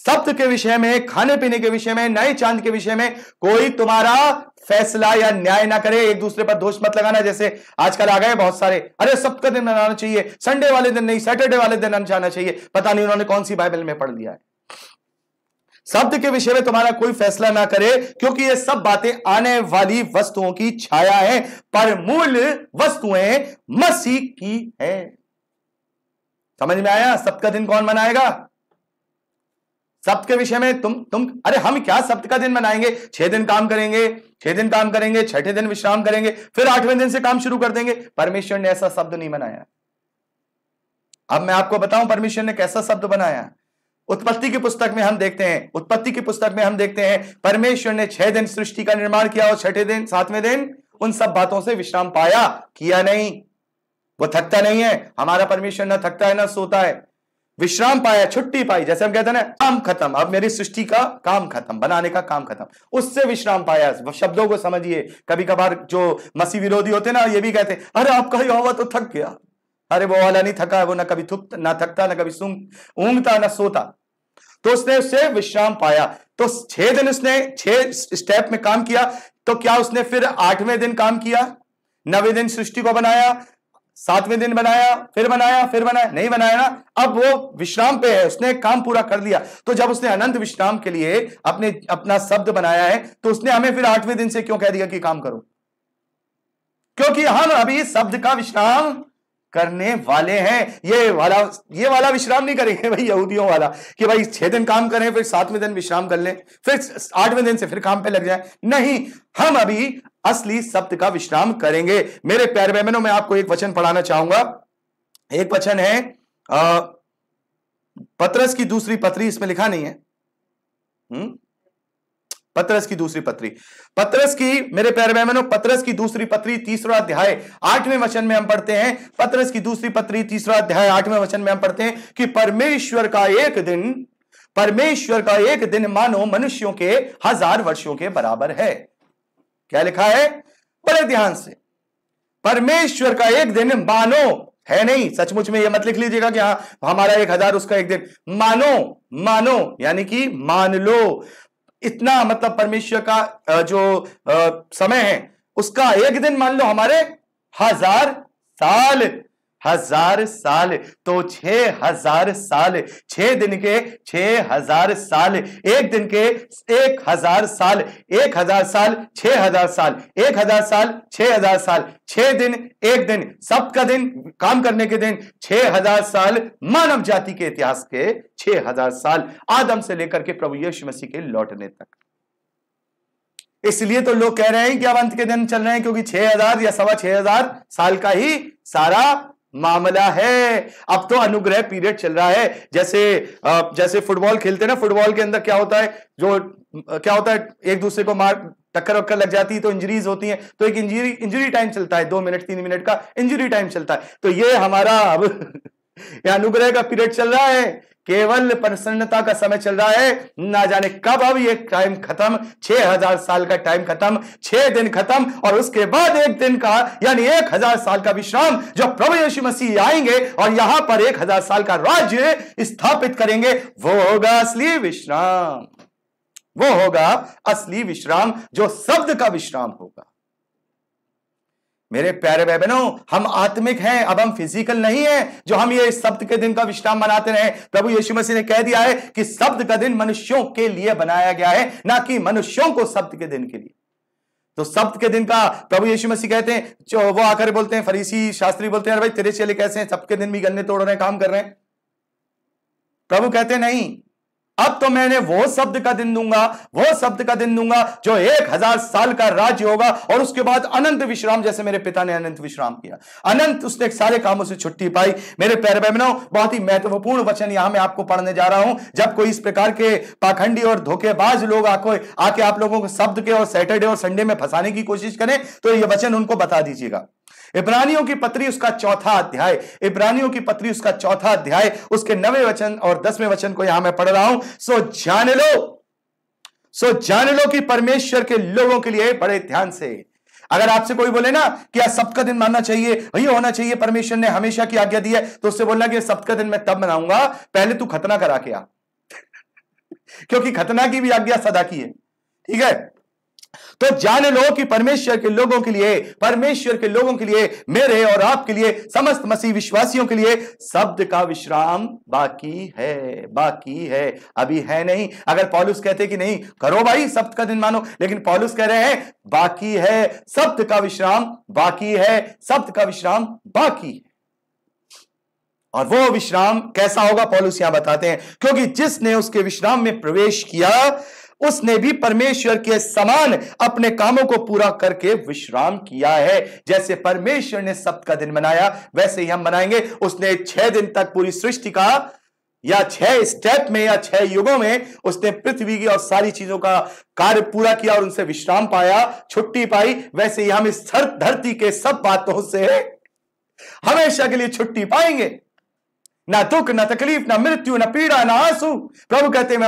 सप्त के विषय में, खाने पीने के विषय में, नए चांद के विषय में कोई तुम्हारा फैसला या न्याय ना करे। एक दूसरे पर दोष मत लगाना। जैसे आजकल आ गए बहुत सारे, अरे सप्त का दिन मनाना चाहिए, संडे वाले दिन नहीं, सैटरडे वाले दिन जाना चाहिए। पता नहीं उन्होंने कौन सी बाइबल में पढ़ लिया है। शब्द के विषय में तुम्हारा कोई फैसला ना करे, क्योंकि ये सब बातें आने वाली वस्तुओं की छाया है, पर मूल वस्तुएं मसीह की है। समझ में आया? सप्त का दिन कौन मनाएगा? सप्त के विषय में तुम अरे हम क्या सप्त का दिन मनाएंगे? 6 दिन काम करेंगे, 6 दिन काम करेंगे, छठे दिन विश्राम करेंगे, फिर 8वें दिन से काम शुरू कर देंगे। परमेश्वर ने ऐसा शब्द नहीं बनाया। अब मैं आपको बताऊं परमेश्वर ने कैसा शब्द बनाया। उत्पत्ति की पुस्तक में हम देखते हैं, उत्पत्ति की पुस्तक में हम देखते हैं परमेश्वर ने 6 दिन सृष्टि का निर्माण किया और छठे दिन, 7वें दिन उन सब बातों से विश्राम पाया, किया नहीं। वो थकता नहीं है, हमारा परमेश्वर ना थकता है ना सोता है। विश्राम पाया, छुट्टी पाई, जैसे हम कहते हैं ना काम खत्म, अब मेरी सृष्टि का काम खत्म, बनाने का काम खत्म, उससे विश्राम पाया। शब्दों को समझिए। कभी कभार जो मसीह विरोधी होते ना, ये भी कहते हैं अरे आपका यहोवा तो थक गया। अरे वो वाला नहीं थका है, वो ना कभी ना थकता, ना कभी ऊँघता, ना सोता। तो उसने उससे विश्राम पाया। तो 6 दिन उसने 6 स्टेप में काम किया। तो क्या उसने फिर 8वें दिन काम किया? 9वें दिन सृष्टि को बनाया, 7वें दिन बनाया, फिर बनाया, फिर बनाया? नहीं बनाया ना। अब वो विश्राम पे है, उसने काम पूरा कर दिया। तो जब उसने अनंत विश्राम के लिए अपना शब्द बनाया है, तो उसने हमें फिर 8वें दिन से क्यों कह दिया कि काम करो? क्योंकि हम अभी शब्द का विश्राम करने वाले हैं। ये वाला विश्राम नहीं करेंगे भाई, यहूदियों वाला कि भाई 6 दिन काम करें, फिर 7वें दिन विश्राम कर लें, फिर 8वें दिन से फिर काम पे लग जाए। नहीं, हम अभी असली शब्द का विश्राम करेंगे। मेरे प्यारे बहनों, मैं आपको एक वचन पढ़ाना चाहूंगा। एक वचन है पतरस की दूसरी पत्री, इसमें लिखा नहीं है, पतरस की दूसरी पत्री, पतरस की, मेरे प्यारे बहनों, पतरस की दूसरी पत्री 3रा अध्याय 8वें वचन में हम पढ़ते हैं। पतरस की दूसरी पत्री 3रा अध्याय 8वें वचन में हम पढ़ते हैं कि परमेश्वर का एक दिन मानो मनुष्यों के 1000 वर्षों के बराबर है। क्या लिखा है? बड़े ध्यान से, परमेश्वर का एक दिन मानो है नहीं, सचमुच में यह मत लिख लीजिएगा कि हाँ हमारा 1000 उसका एक दिन। मानो यानी कि मान लो, इतना मतलब परमेश्वर का जो समय है उसका एक दिन मान लो हमारे 1000 साल। 1000 साल तो 6000 साल, 6 दिन के 6000 साल, एक दिन के 1000 साल, 1000 साल 6000 साल, 1000 साल 6000 साल, 6 दिन एक दिन, सप्त का दिन काम करने के दिन, 6000 साल मानव जाति के इतिहास के 6000 साल, आदम से लेकर के प्रभु यीशु मसीह के लौटने तक। इसलिए तो लोग कह रहे हैं कि अब अंत के दिन चल रहे हैं, क्योंकि 6000 या 6500 साल का ही सारा मामला है। अब तो अनुग्रह पीरियड चल रहा है। जैसे फुटबॉल खेलते हैं ना, फुटबॉल के अंदर क्या होता है, क्या होता है, एक दूसरे को मार टक्कर वक्कर लग जाती है तो इंजरीज होती हैं, तो एक इंजरी टाइम चलता है, 2 मिनट 3 मिनट का इंजरी टाइम चलता है। तो ये हमारा अब ये अनुग्रह का पीरियड चल रहा है, केवल प्रसन्नता का समय चल रहा है। ना जाने कब अब ये टाइम खत्म, 6000 साल का टाइम खत्म, 6 दिन खत्म, और उसके बाद 1 दिन का यानी 1000 साल का विश्राम, जो प्रभु यीशु मसीह आएंगे और यहां पर 1000 साल का राज्य स्थापित करेंगे, वो होगा असली विश्राम। वो होगा असली विश्राम, जो शब्द का विश्राम होगा। मेरे प्यारे भाई बहनों, हम आत्मिक हैं, अब हम फिजिकल नहीं हैं जो हम ये शब्द के दिन का विश्राम मनाते रहे। प्रभु यीशु मसीह ने कह दिया है कि शब्द का दिन मनुष्यों के लिए बनाया गया है, ना कि मनुष्यों को शब्द के दिन के लिए। तो शब्द के दिन का प्रभु यीशु मसीह कहते हैं, जो वो आकर बोलते हैं, फरीसी शास्त्री बोलते हैं, भाई तेरे चेले कैसे हैं, शब्द के दिन भी गन्ने तोड़ रहे हैं, काम कर रहे हैं। प्रभु कहते हैं नहीं, अब तो मैंने वो शब्द का दिन दूंगा, वो शब्द का दिन दूंगा जो 1000 साल का राज्य होगा, और उसके बाद अनंत विश्राम, जैसे मेरे पिता ने अनंत विश्राम किया, अनंत उसने सारे कामों से छुट्टी पाई। मेरे प्यारे भाई बहनों, बहुत ही महत्वपूर्ण वचन यहां मैं आपको पढ़ने जा रहा हूं। जब कोई इस प्रकार के पाखंडी और धोखेबाज लोग आके आप लोगों को शब्द के और सैटरडे और संडे में फंसाने की कोशिश करें, तो यह वचन उनको बता दीजिएगा। इब्रानियों की पत्री उसका 4था अध्याय, इब्रानियों की पत्री उसका 4था अध्याय, उसके 9वें वचन और 10वें वचन को यहां मैं पढ़ रहा हूं। सो जान लो कि परमेश्वर के लोगों के लिए, बड़े ध्यान से, अगर आपसे कोई बोले ना कि आज सप्ताह का दिन मानना चाहिए, ये होना चाहिए, परमेश्वर ने हमेशा की आज्ञा दी है, तो उससे बोलना कि सप्ताह का दिन मैं तब मनाऊंगा, पहले तू खतना करा के आ क्योंकि खतना की भी आज्ञा सदा की है, ठीक है। तो जान लो कि परमेश्वर के लोगों के लिए, मेरे और आपके लिए, समस्त मसीह विश्वासियों के लिए शब्द का विश्राम बाकी है, अभी है नहीं। अगर पौलुस कहते कि नहीं करो भाई शब्द का दिन मानो, लेकिन पौलुस कह रहे हैं बाकी है, शब्द का विश्राम बाकी है, शब्द का विश्राम बाकी है। और वो विश्राम कैसा होगा, पौलुस यहां बताते हैं, क्योंकि जिसने उसके विश्राम में प्रवेश किया उसने भी परमेश्वर के समान अपने कामों को पूरा करके विश्राम किया है। जैसे परमेश्वर ने सप्ताह का दिन मनाया, वैसे ही हम मनाएंगे। उसने 6 दिन तक पूरी सृष्टि का, या 6 स्टेप में, या 6 युगों में उसने पृथ्वी की और सारी चीजों का कार्य पूरा किया और उनसे विश्राम पाया, छुट्टी पाई। वैसे ही हम इस धरती के सब बातों से हमेशा के लिए छुट्टी पाएंगे। ना दुख, ना तकलीफ, ना मृत्यु, ना पीड़ा, ना आंसू। प्रभु कहते हैं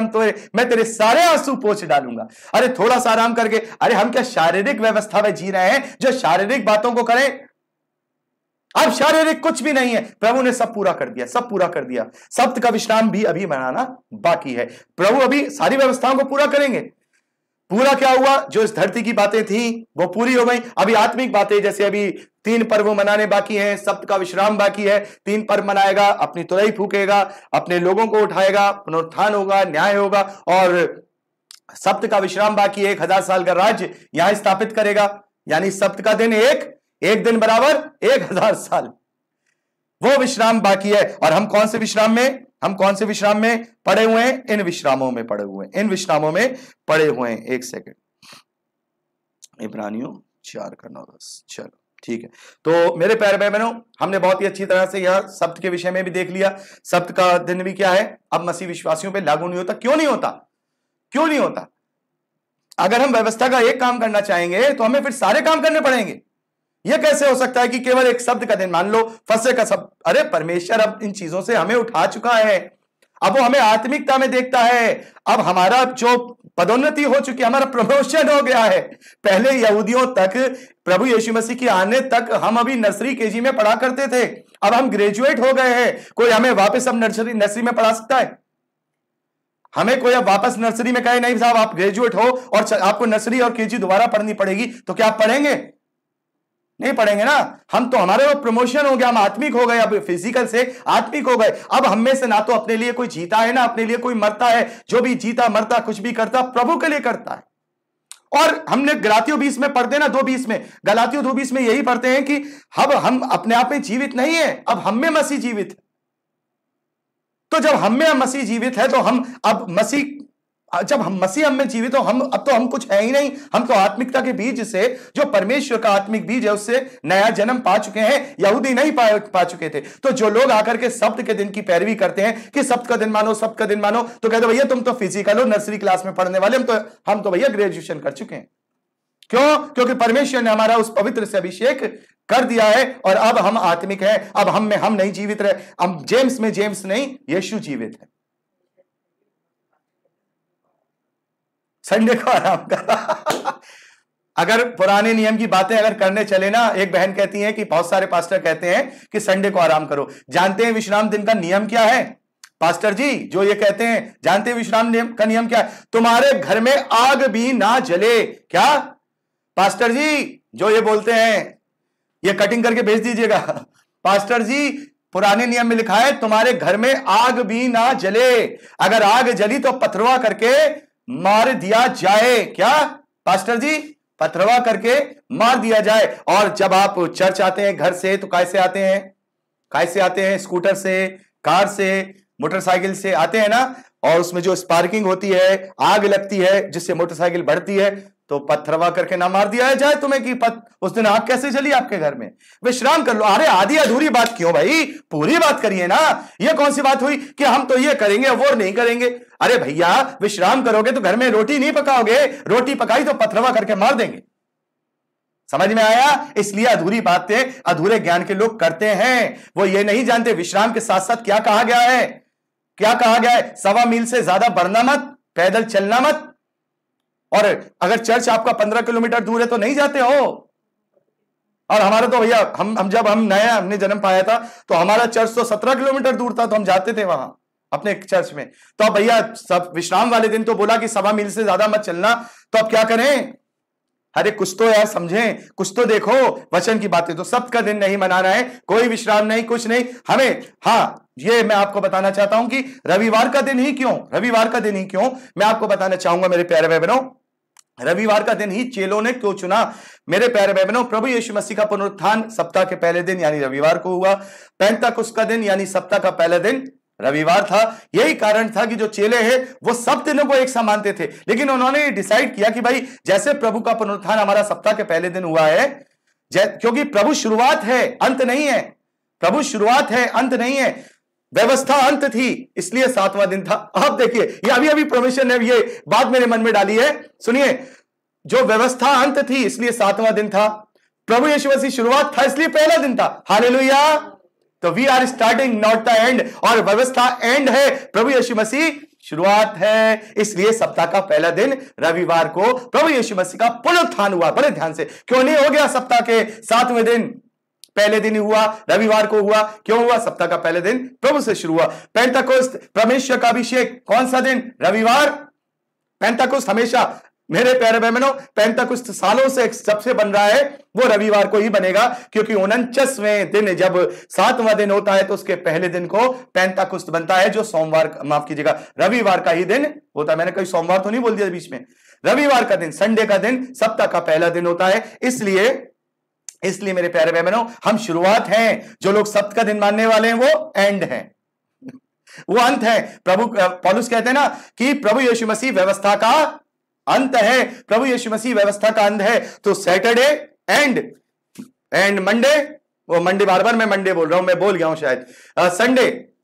मैं तेरे सारे आंसू पोंछ डालूंगा। अरे थोड़ा सा आराम करके, अरे हम क्या शारीरिक व्यवस्था में जी रहे हैं जो शारीरिक बातों को करें? अब शारीरिक कुछ भी नहीं है, प्रभु ने सब पूरा कर दिया, सब पूरा कर दिया। सप्ताह का विश्राम भी अभी मनाना बाकी है। प्रभु अभी सारी व्यवस्थाओं को पूरा करेंगे। पूरा क्या हुआ, जो इस धरती की बातें थी वो पूरी हो गई। अभी आत्मिक बातें, जैसे अभी 3 पर्व मनाने बाकी हैं, सप्ताह का विश्राम बाकी है। 3 पर्व मनाएगा, अपनी तुरई फूकेगा, अपने लोगों को उठाएगा, पुनरुत्थान होगा, न्याय होगा, और सप्ताह का विश्राम बाकी है। 1000 साल का राज्य यहां स्थापित करेगा, यानी सप्ताह का दिन एक दिन बराबर 1000 साल, वो विश्राम बाकी है। और हम कौन से विश्राम में पड़े हुए हैं? इन विश्रामों में पड़े हुए हैं। 1 सेकंड, इब्रानियों 4:9-10। चलो ठीक है। तो मेरे प्यारे भाई बहनों, हमने बहुत ही अच्छी तरह से यह शब्द के विषय में भी देख लिया। शब्द का दिन भी क्या है, अब मसीह विश्वासियों पे लागू नहीं होता। क्यों नहीं होता? अगर हम व्यवस्था का एक काम करना चाहेंगे तो हमें फिर सारे काम करने पड़ेंगे। यह कैसे हो सकता है कि केवल एक शब्द का दिन मान लो, फसह का सब? अरे परमेश्वर अब इन चीजों से हमें उठा चुका है, अब वो हमें आत्मिकता में देखता है। अब हमारा जो पदोन्नति हो चुकी है, हमारा प्रमोशन हो गया है। पहले यहूदियों तक, प्रभु यीशु मसीह के आने तक हम अभी नर्सरी केजी में पढ़ा करते थे, अब हम ग्रेजुएट हो गए हैं। कोई हमें वापस अब नर्सरी में पढ़ा सकता है? हमें कोई अब वापस नर्सरी में कहे नहीं साहब आप ग्रेजुएट हो और आपको नर्सरी और केजी दोबारा पढ़नी पड़ेगी, तो क्या आप पढ़ेंगे? नहीं पढ़ेंगे ना। हम तो, हमारे वो प्रमोशन हो गया, हम आत्मिक हो गए, अब फिजिकल से आत्मिक हो गए। अब हम में से ना तो अपने लिए कोई जीता है, ना अपने लिए कोई मरता है। जो भी जीता मरता कुछ भी करता प्रभु के लिए करता है। और हमने गलातियों 20 में पढ़ते ना, 2:20 में, गलातियों 2:20 में यही पढ़ते हैं कि अब हम अपने आप में जीवित नहीं है, अब हम में मसीह जीवित है। तो जब हम में मसीह जीवित है तो हम अब मसीह जब हम मसीह हम में जीवित हो, अब तो हम कुछ है ही नहीं, हम तो आत्मिकता के बीज से, जो परमेश्वर का आत्मिक बीज है, उससे नया जन्म पा चुके हैं। यहूदी नहीं पा चुके थे। तो जो लोग आकर के सब्त के दिन की पैरवी करते हैं कि सब्त का दिन मानो, सब्त का दिन मानो, तो कहते भैया तुम तो फिजिकल हो, नर्सरी क्लास में पढ़ने वाले, हम तो भैया ग्रेजुएशन कर चुके हैं। क्यों? क्योंकि परमेश्वर ने हमारा उस पवित्र से अभिषेक कर दिया है और अब हम आत्मिक हैं। अब हम में हम नहीं जीवित रहे, अब जेम्स में जेम्स नहीं, यीशु जीवित है। संडे को आराम कर। अगर पुराने नियम की बातें अगर करने चले ना, एक बहन कहती है कि बहुत सारे पास्टर कहते हैं कि संडे को आराम करो। जानते हैं विश्राम दिन का नियम क्या है? पास्टर जी जो ये कहते हैं, जानते हैं विश्राम का नियम क्या है? तुम्हारे घर में आग भी ना जले। क्या पास्टर जी जो ये बोलते हैं, ये कटिंग करके भेज दीजिएगा। पास्टर जी पुराने नियम में लिखा है तुम्हारे घर में आग भी ना जले, अगर आग जली तो पथरवा करके मार दिया जाए। क्या पास्टर जी? पथरवा करके मार दिया जाए। और जब आप चर्च आते हैं घर से, तो कैसे आते हैं? कैसे आते हैं? स्कूटर से, कार से, मोटरसाइकिल से आते हैं ना, और उसमें जो स्पार्किंग होती है, आग लगती है जिससे मोटरसाइकिल बढ़ती है, तो पत्थरवा करके ना मार दिया जाए तुम्हें कि उस दिन आग कैसे चली आपके घर में? विश्राम कर लो। अरे आधी अधूरी बात क्यों भाई, पूरी बात करिए ना। ये कौन सी बात हुई कि हम तो ये करेंगे वो नहीं करेंगे? अरे भैया विश्राम करोगे तो घर में रोटी नहीं पकाओगे, रोटी पकाई तो पत्थरवा करके मार देंगे। समझ में आया? इसलिए अधूरी बातें अधूरे ज्ञान के लोग करते हैं। वो ये नहीं जानते विश्राम के साथ साथ क्या कहा गया है। क्या कहा गया है? 1.25 मील से ज्यादा बढ़ना मत, पैदल चलना मत। और अगर चर्च आपका 15 किलोमीटर दूर है तो नहीं जाते हो। और हमारा तो भैया हम जब हमने जन्म पाया था तो हमारा चर्च तो 17 किलोमीटर दूर था, तो हम जाते थे वहां अपने चर्च में। तो अब भैया सब विश्राम वाले दिन तो बोला कि 1.25 मील से ज्यादा मत चलना, तो अब क्या करें? अरे कुछ तो यार समझें, कुछ तो देखो वचन की बातें। तो सब्त का दिन नहीं मनाना है, कोई विश्राम नहीं, कुछ नहीं हमें। हाँ ये मैं आपको बताना चाहता हूं कि रविवार का दिन ही क्यों, रविवार का दिन ही क्यों, मैं आपको बताना चाहूंगा मेरे प्यारे भाई बहनों। रविवार का दिन ही चेलों ने क्यों चुना? मेरे प्यारे भाई बहनों, प्रभु यीशु मसीह का पुनरुत्थान सप्ताह के पहले दिन यानी रविवार को हुआ। पेंतकुस्त का दिन यानी सप्ताह का पहला दिन रविवार था। यही कारण था कि जो चेले हैं वो सब दिनों को एक सा मानते थे, लेकिन उन्होंने डिसाइड किया कि भाई जैसे प्रभु का पुनरुत्थान हमारा सप्ताह के पहले दिन हुआ है, क्योंकि प्रभु शुरुआत है अंत नहीं है, प्रभु शुरुआत है अंत नहीं है, व्यवस्था अंत थी इसलिए 7वां दिन था। आप देखिए ये अभी परमेश्वर ने ये बात मेरे मन में डाली है, सुनिए। जो व्यवस्था अंत थी इसलिए 7वां दिन था, प्रभु यीशु मसीह शुरुआत था इसलिए पहला दिन था। हालेलुया। तो we are starting not the end, और व्यवस्था एंड है, प्रभु यीशु मसीह शुरुआत है। इसलिए सप्ताह का पहला दिन रविवार को प्रभु यीशु मसीह का पुनरुत्थान हुआ। बड़े ध्यान से, क्यों नहीं हो गया सप्ताह के 7वें दिन? पहले दिन ही हुआ, रविवार को हुआ। क्यों हुआ? सप्ताह का पहले दिन प्रभु से शुरू हुआ। पेंतकुस्त परमेश्वर का अभिषेक कौन सा दिन? रविवार। पेंतकुस्त हमेशा, मेरे प्यारे बहनों, पेंतकुस्त सालों से सबसे बन रहा है, वो रविवार को ही बनेगा, क्योंकि 49वें दिन जब 7वां दिन होता है तो उसके पहले दिन को पेंतकुस्त बनता है, जो सोमवार, माफ कीजिएगा, रविवार का ही दिन होता है। मैंने कहीं सोमवार तो नहीं बोल दिया बीच में? रविवार का दिन, संडे का दिन सप्ताह का पहला दिन होता है। इसलिए मेरे प्यारे बहनों, हम शुरुआत हैं, जो लोग सप्त का दिन मानने वाले हैं वो एंड हैं, वो अंत है। प्रभु पौलुस कहते हैं ना कि प्रभु यीशु मसीह व्यवस्था का अंत है, प्रभु यीशु मसीह व्यवस्था का अंत है। तो सैटरडे एंड मंडे, वो मंडे, बार मैं मंडे बोल रहा हूं, मैं बोल गया हूं शायद,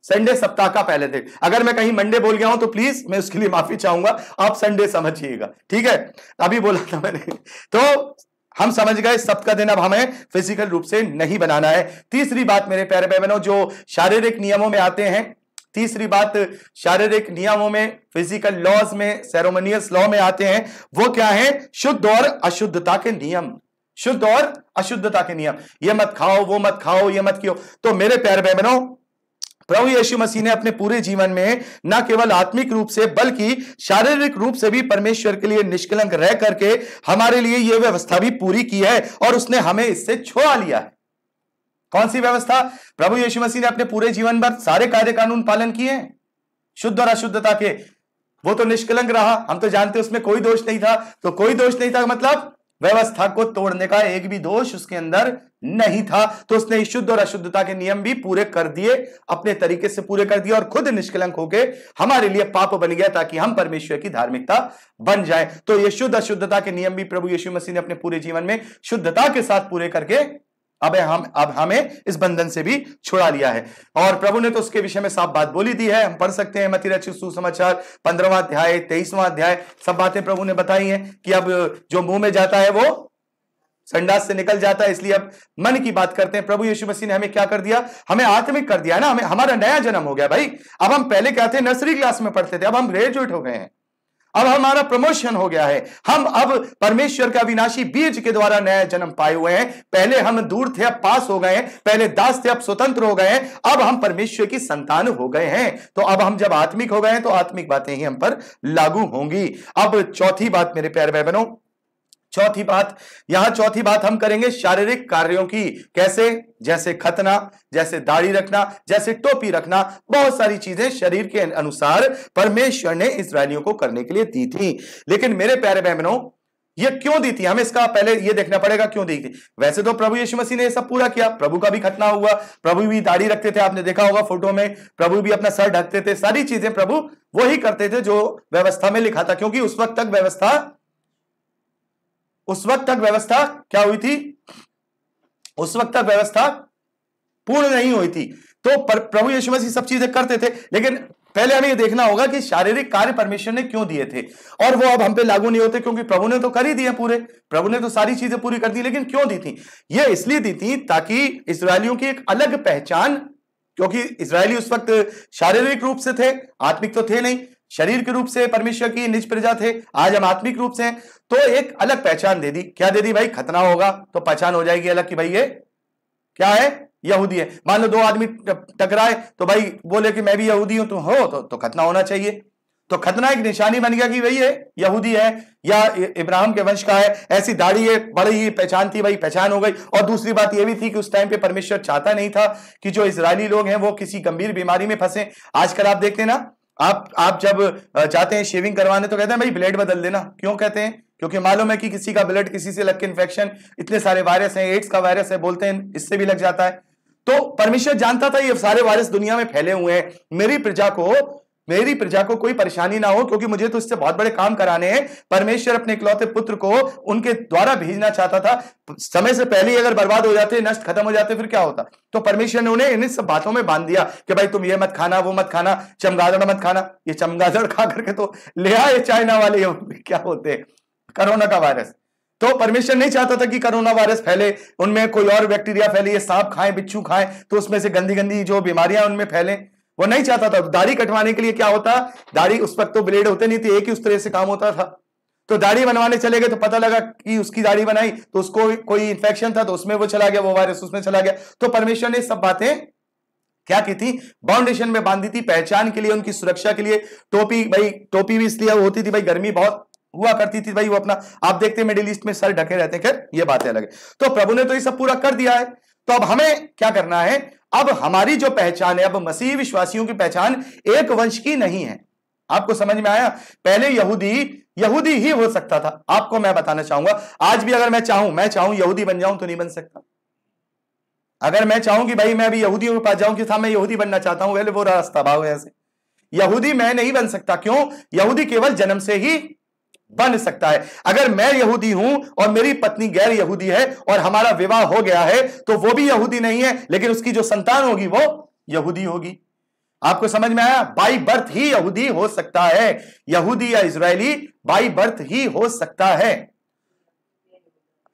संडे सप्ताह का पहले दिन। अगर मैं कहीं मंडे बोल गया हूं तो प्लीज मैं उसके लिए माफी चाहूंगा, आप संडे समझिएगा, ठीक है? अभी बोला था मैंने। तो हम समझ गए सप्त का दिन अब हमें फिजिकल रूप से नहीं बनाना है। तीसरी बात मेरे प्यारे भाई बहनों, जो शारीरिक नियमों में आते हैं, तीसरी बात शारीरिक नियमों में, फिजिकल लॉज में, सेरेमोनियस लॉ में आते हैं, वो क्या है? शुद्ध और अशुद्धता के नियम। शुद्ध और अशुद्धता के नियम, ये मत खाओ, वो मत खाओ, ये मत कियो। तो मेरे प्यारे भाई बहनों, प्रभु यीशु मसीह ने अपने पूरे जीवन में न केवल आत्मिक रूप से बल्कि शारीरिक रूप से भी परमेश्वर के लिए निष्कलंक रह करके हमारे लिए यह व्यवस्था भी पूरी की है, और उसने हमें इससे छुड़ा लिया है। कौन सी व्यवस्था? प्रभु यीशु मसीह ने अपने पूरे जीवन भर सारे कायदे कानून पालन किए हैं, शुद्ध और अशुद्धता के। वो तो निष्कलंक रहा, हम तो जानते उसमें कोई दोष नहीं था। तो कोई दोष नहीं था मतलब व्यवस्था को तोड़ने का एक भी दोष उसके अंदर नहीं था। तो उसने शुद्ध और अशुद्धता के नियम भी पूरे कर दिए, अपने तरीके से पूरे कर दिए और खुद निष्कलंक होके हमारे लिए पाप बन गया ताकि हम परमेश्वर की धार्मिकता बन जाए। तो ये शुद्ध अशुद्धता के नियम भी प्रभु यीशु मसीह ने अपने पूरे जीवन में शुद्धता के साथ पूरे करके अब हमें इस बंधन से भी छुड़ा लिया है। और प्रभु ने तो उसके विषय में साफ बात बोली दी है। हम पढ़ सकते हैं मत्ती रचित सुसमाचार 15वां अध्याय 23वां अध्याय, सब बातें प्रभु ने बताई हैं कि अब जो मुंह में जाता है वो संडास से निकल जाता है। इसलिए अब मन की बात करते हैं। प्रभु यीशु मसीह ने हमें क्या कर दिया, हमें आत्मिक कर दिया है ना, हमें हमारा नया जन्म हो गया भाई। अब हम पहले क्या थे, नर्सरी क्लास में पढ़ते थे, अब हम ग्रेजुएट हो गए हैं, अब हमारा प्रमोशन हो गया है। हम अब परमेश्वर का अविनाशी बीज के द्वारा नया जन्म पाए हुए हैं। पहले हम दूर थे, अब पास हो गए हैं। पहले दास थे, अब स्वतंत्र हो गए हैं। अब हम परमेश्वर की संतान हो गए हैं। तो अब हम जब आत्मिक हो गए हैं तो आत्मिक बातें ही हम पर लागू होंगी। अब चौथी बात मेरे प्यारे भाई बहनों, चौथी बात हम करेंगे शारीरिक कार्यों की। कैसे? जैसे खतना, जैसे दाढ़ी रखना, जैसे टोपी रखना, बहुत सारी चीजें शरीर के अनुसार परमेश्वर ने इस्राएलियों को करने के लिए दी थी। लेकिन मेरे प्यारे बहनों, ये क्यों दी थी, हमें इसका पहले ये देखना पड़ेगा क्यों दी थी। वैसे तो प्रभु यीशु मसीह ने ये सब पूरा किया, प्रभु का भी खतना हुआ, प्रभु भी दाढ़ी रखते थे, आपने देखा होगा फोटो में, प्रभु भी अपना सर ढकते थे, सारी चीजें प्रभु वो ही करते थे जो व्यवस्था में लिखा था। क्योंकि उस वक्त तक व्यवस्था क्या हुई थी, उस वक्त तक व्यवस्था पूर्ण नहीं हुई थी। तो प्रभु यीशु मसीह सब चीजें करते थे। लेकिन पहले हमें यह देखना होगा कि शारीरिक कार्य परमेश्वर ने क्यों दिए थे और वो अब हम पे लागू नहीं होते, क्योंकि प्रभु ने तो कर ही दिए पूरे, प्रभु ने तो सारी चीजें पूरी कर दी। लेकिन क्यों दी थी? ये इसलिए दी थी ताकि इस्राएलियों की एक अलग पहचान, क्योंकि इस्राएली उस वक्त शारीरिक रूप से थे, आत्मिक तो थे नहीं, शरीर के रूप से परमेश्वर की निज प्रजा थे। आज हम आत्मिक रूप से हैं, तो एक अलग पहचान दे दी। क्या दे दी भाई? खतना होगा तो पहचान हो जाएगी अलग कि भाई ये क्या है, यहूदी है। मान लो दो आदमी टकराए तो भाई बोले कि मैं भी यहूदी हूं, तुम हो तो खतना होना चाहिए। तो खतना एक निशानी बन गया कि भाई ये यहूदी है या इब्राहिम के वंश का है। ऐसी दाढ़ी एक बड़ी ही पहचान थी भाई, पहचान हो गई। और दूसरी बात यह भी थी कि उस टाइम पे परमेश्वर चाहता नहीं था कि जो इजरायली लोग हैं वो किसी गंभीर बीमारी में फंसे। आजकल आप देखते हैं ना, आप जब जाते हैं शेविंग करवाने तो कहते हैं भाई ब्लेड बदल देना। क्यों कहते हैं? क्योंकि मालूम है कि किसी का ब्लड किसी से लग के इन्फेक्शन, इतने सारे वायरस हैं, एड्स का वायरस है बोलते हैं, इससे भी लग जाता है। तो परमेश्वर जानता था ये सारे वायरस दुनिया में फैले हुए हैं, मेरी प्रजा को कोई परेशानी ना हो, क्योंकि मुझे तो इससे बहुत बड़े काम कराने हैं। परमेश्वर अपने इकलौते पुत्र को उनके द्वारा भेजना चाहता था। समय से पहले ही अगर बर्बाद हो जाते, नष्ट खत्म हो जाते, फिर क्या होता? तो परमेश्वर ने उन्हें इन सब बातों में बांध दिया कि भाई तुम ये मत खाना, वो मत खाना, चमगादड़ मत खाना। ये चमगादड़ खा करके तो ले आए चाइना वाले, क्या होते हैं, कोरोना का वायरस। तो परमेश्वर नहीं चाहता था कि कोरोना वायरस फैले, उनमें कोई और बैक्टीरिया फैले, ये सांप खाएं, बिच्छू खाएं तो उसमें से गंदी गंदी जो बीमारियां उनमें फैलें, वो नहीं चाहता था। दाढ़ी कटवाने के लिए क्या होता, दाढ़ी उस वक्त तो ब्लेड होते नहीं थे, एक ही उस तरह से काम होता था। तो दाढ़ी बनवाने चले गए तो पता लगा कि उसकी दाढ़ी बनाई तो उसको कोई इंफेक्शन था, तो उसमें वो चला गया, वो वायरस उसमें चला गया। तो परमेश्वर ने सब बातें क्या की थी, बाउंडेशन में बांधी थी, पहचान के लिए, उनकी सुरक्षा के लिए। टोपी भी इसलिए होती थी भाई, गर्मी बहुत हुआ करती थी भाई, वो अपना आप देखते हैं मिडिल ईस्ट में सर ढके रहते हैं। खैर ये बातें अलग है। तो प्रभु ने तो ये सब पूरा कर दिया है। तो अब हमें क्या करना है? अब हमारी जो पहचान है, अब मसीही विश्वासियों की पहचान एक वंश की नहीं है। आपको समझ में आया? पहले यहूदी ही हो सकता था। आपको मैं बताना चाहूंगा, आज भी अगर मैं चाहूं यहूदी बन जाऊं तो नहीं बन सकता। अगर मैं चाहूं कि भाई मैं अभी यहूदियों के पास जाऊं कि मैं यहूदी बनना चाहता हूं, वो रास्ता भाव ऐसे यहूदी मैं नहीं बन सकता। क्यों? यहूदी केवल जन्म से ही बन सकता है। अगर मैं यहूदी हूं और मेरी पत्नी गैर यहूदी है और हमारा विवाह हो गया है तो वो भी यहूदी नहीं है, लेकिन उसकी जो संतान होगी वो यहूदी होगी। आपको समझ में आया? बाई बर्थ ही यहूदी हो सकता है। यहूदी या इजरायली बाई बर्थ ही हो सकता है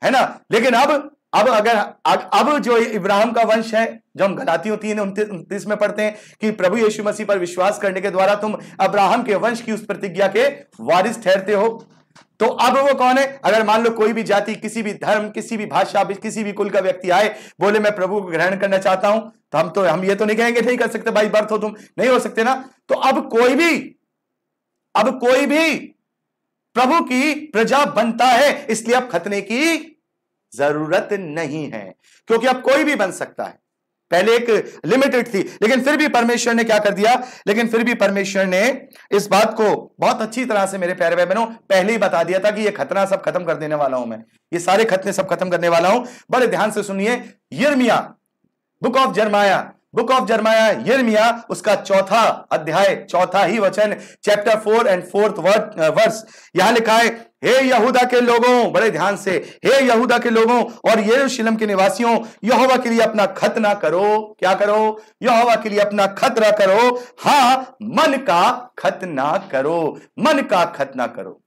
ना। लेकिन अब जो इब्राहिम का वंश है, जो हम गलातियों 3:29 में पढ़ते हैं कि प्रभु यीशु मसीह पर विश्वास करने के द्वारा तुम अब्राहम के वंश की उस प्रतिज्ञा के वारिस ठहरते हो। तो अब वो कौन है? अगर मान लो कोई भी जाति, किसी भी धर्म, किसी भी भाषा, किसी भी कुल का व्यक्ति आए, बोले मैं प्रभु को ग्रहण करना चाहता हूं, तो हम ये तो नहीं कहेंगे नहीं कर सकते भाई, बर्थ हो तुम, नहीं हो सकते ना। तो अब कोई भी प्रभु की प्रजा बनता है, इसलिए अब खतने की जरूरत नहीं है, क्योंकि अब कोई भी बन सकता है। पहले एक लिमिटेड थी, लेकिन फिर भी परमेश्वर ने क्या कर दिया, लेकिन फिर भी परमेश्वर ने इस बात को बहुत अच्छी तरह से मेरे प्यारे भाई बहनों पहले ही बता दिया था कि ये खतना सब खत्म कर देने वाला हूं मैं, ये सारे खतने सब खत्म करने वाला हूं। बड़े ध्यान से सुनिए, यिर्मयाह, बुक ऑफ जर्माया यिर्मयाह, उसका चौथा अध्याय, चौथा ही वचन, चैप्टर 4 एंड 4th वर्स, यहां लिखा है, हे यहूदा के लोगों, बड़े ध्यान से, हे यहूदा के लोगों और यरूशलेम के निवासियों, यहोवा के लिए अपना खतना करो। क्या करो? यहोवा के लिए अपना खतना करो। हां, मन का खतना करो, मन का खतना करो,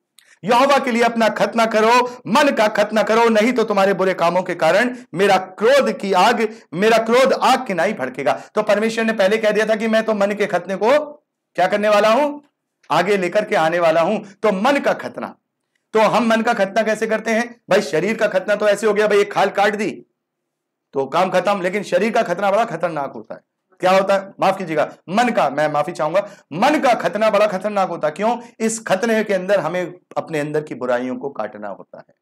यहोवा के लिए अपना खतना करो, मन का खतना करो, नहीं तो तुम्हारे बुरे कामों के कारण मेरा क्रोध आग की नाई भड़केगा। तो परमेश्वर ने पहले कह दिया था कि मैं तो मन के खतने को क्या करने वाला हूं, आगे लेकर के आने वाला हूं। तो मन का खतना, तो हम मन का खतना कैसे करते हैं भाई? शरीर का खतना तो ऐसे हो गया भाई, एक खाल काट दी तो काम खत्म, लेकिन शरीर का खतना बड़ा खतरनाक होता है। क्या होता है? माफ कीजिएगा, मन का, मैं माफी चाहूंगा, मन का खतना बड़ा खतरनाक होता है। क्यों? इस खतने के अंदर हमें अपने अंदर की बुराइयों को काटना होता है,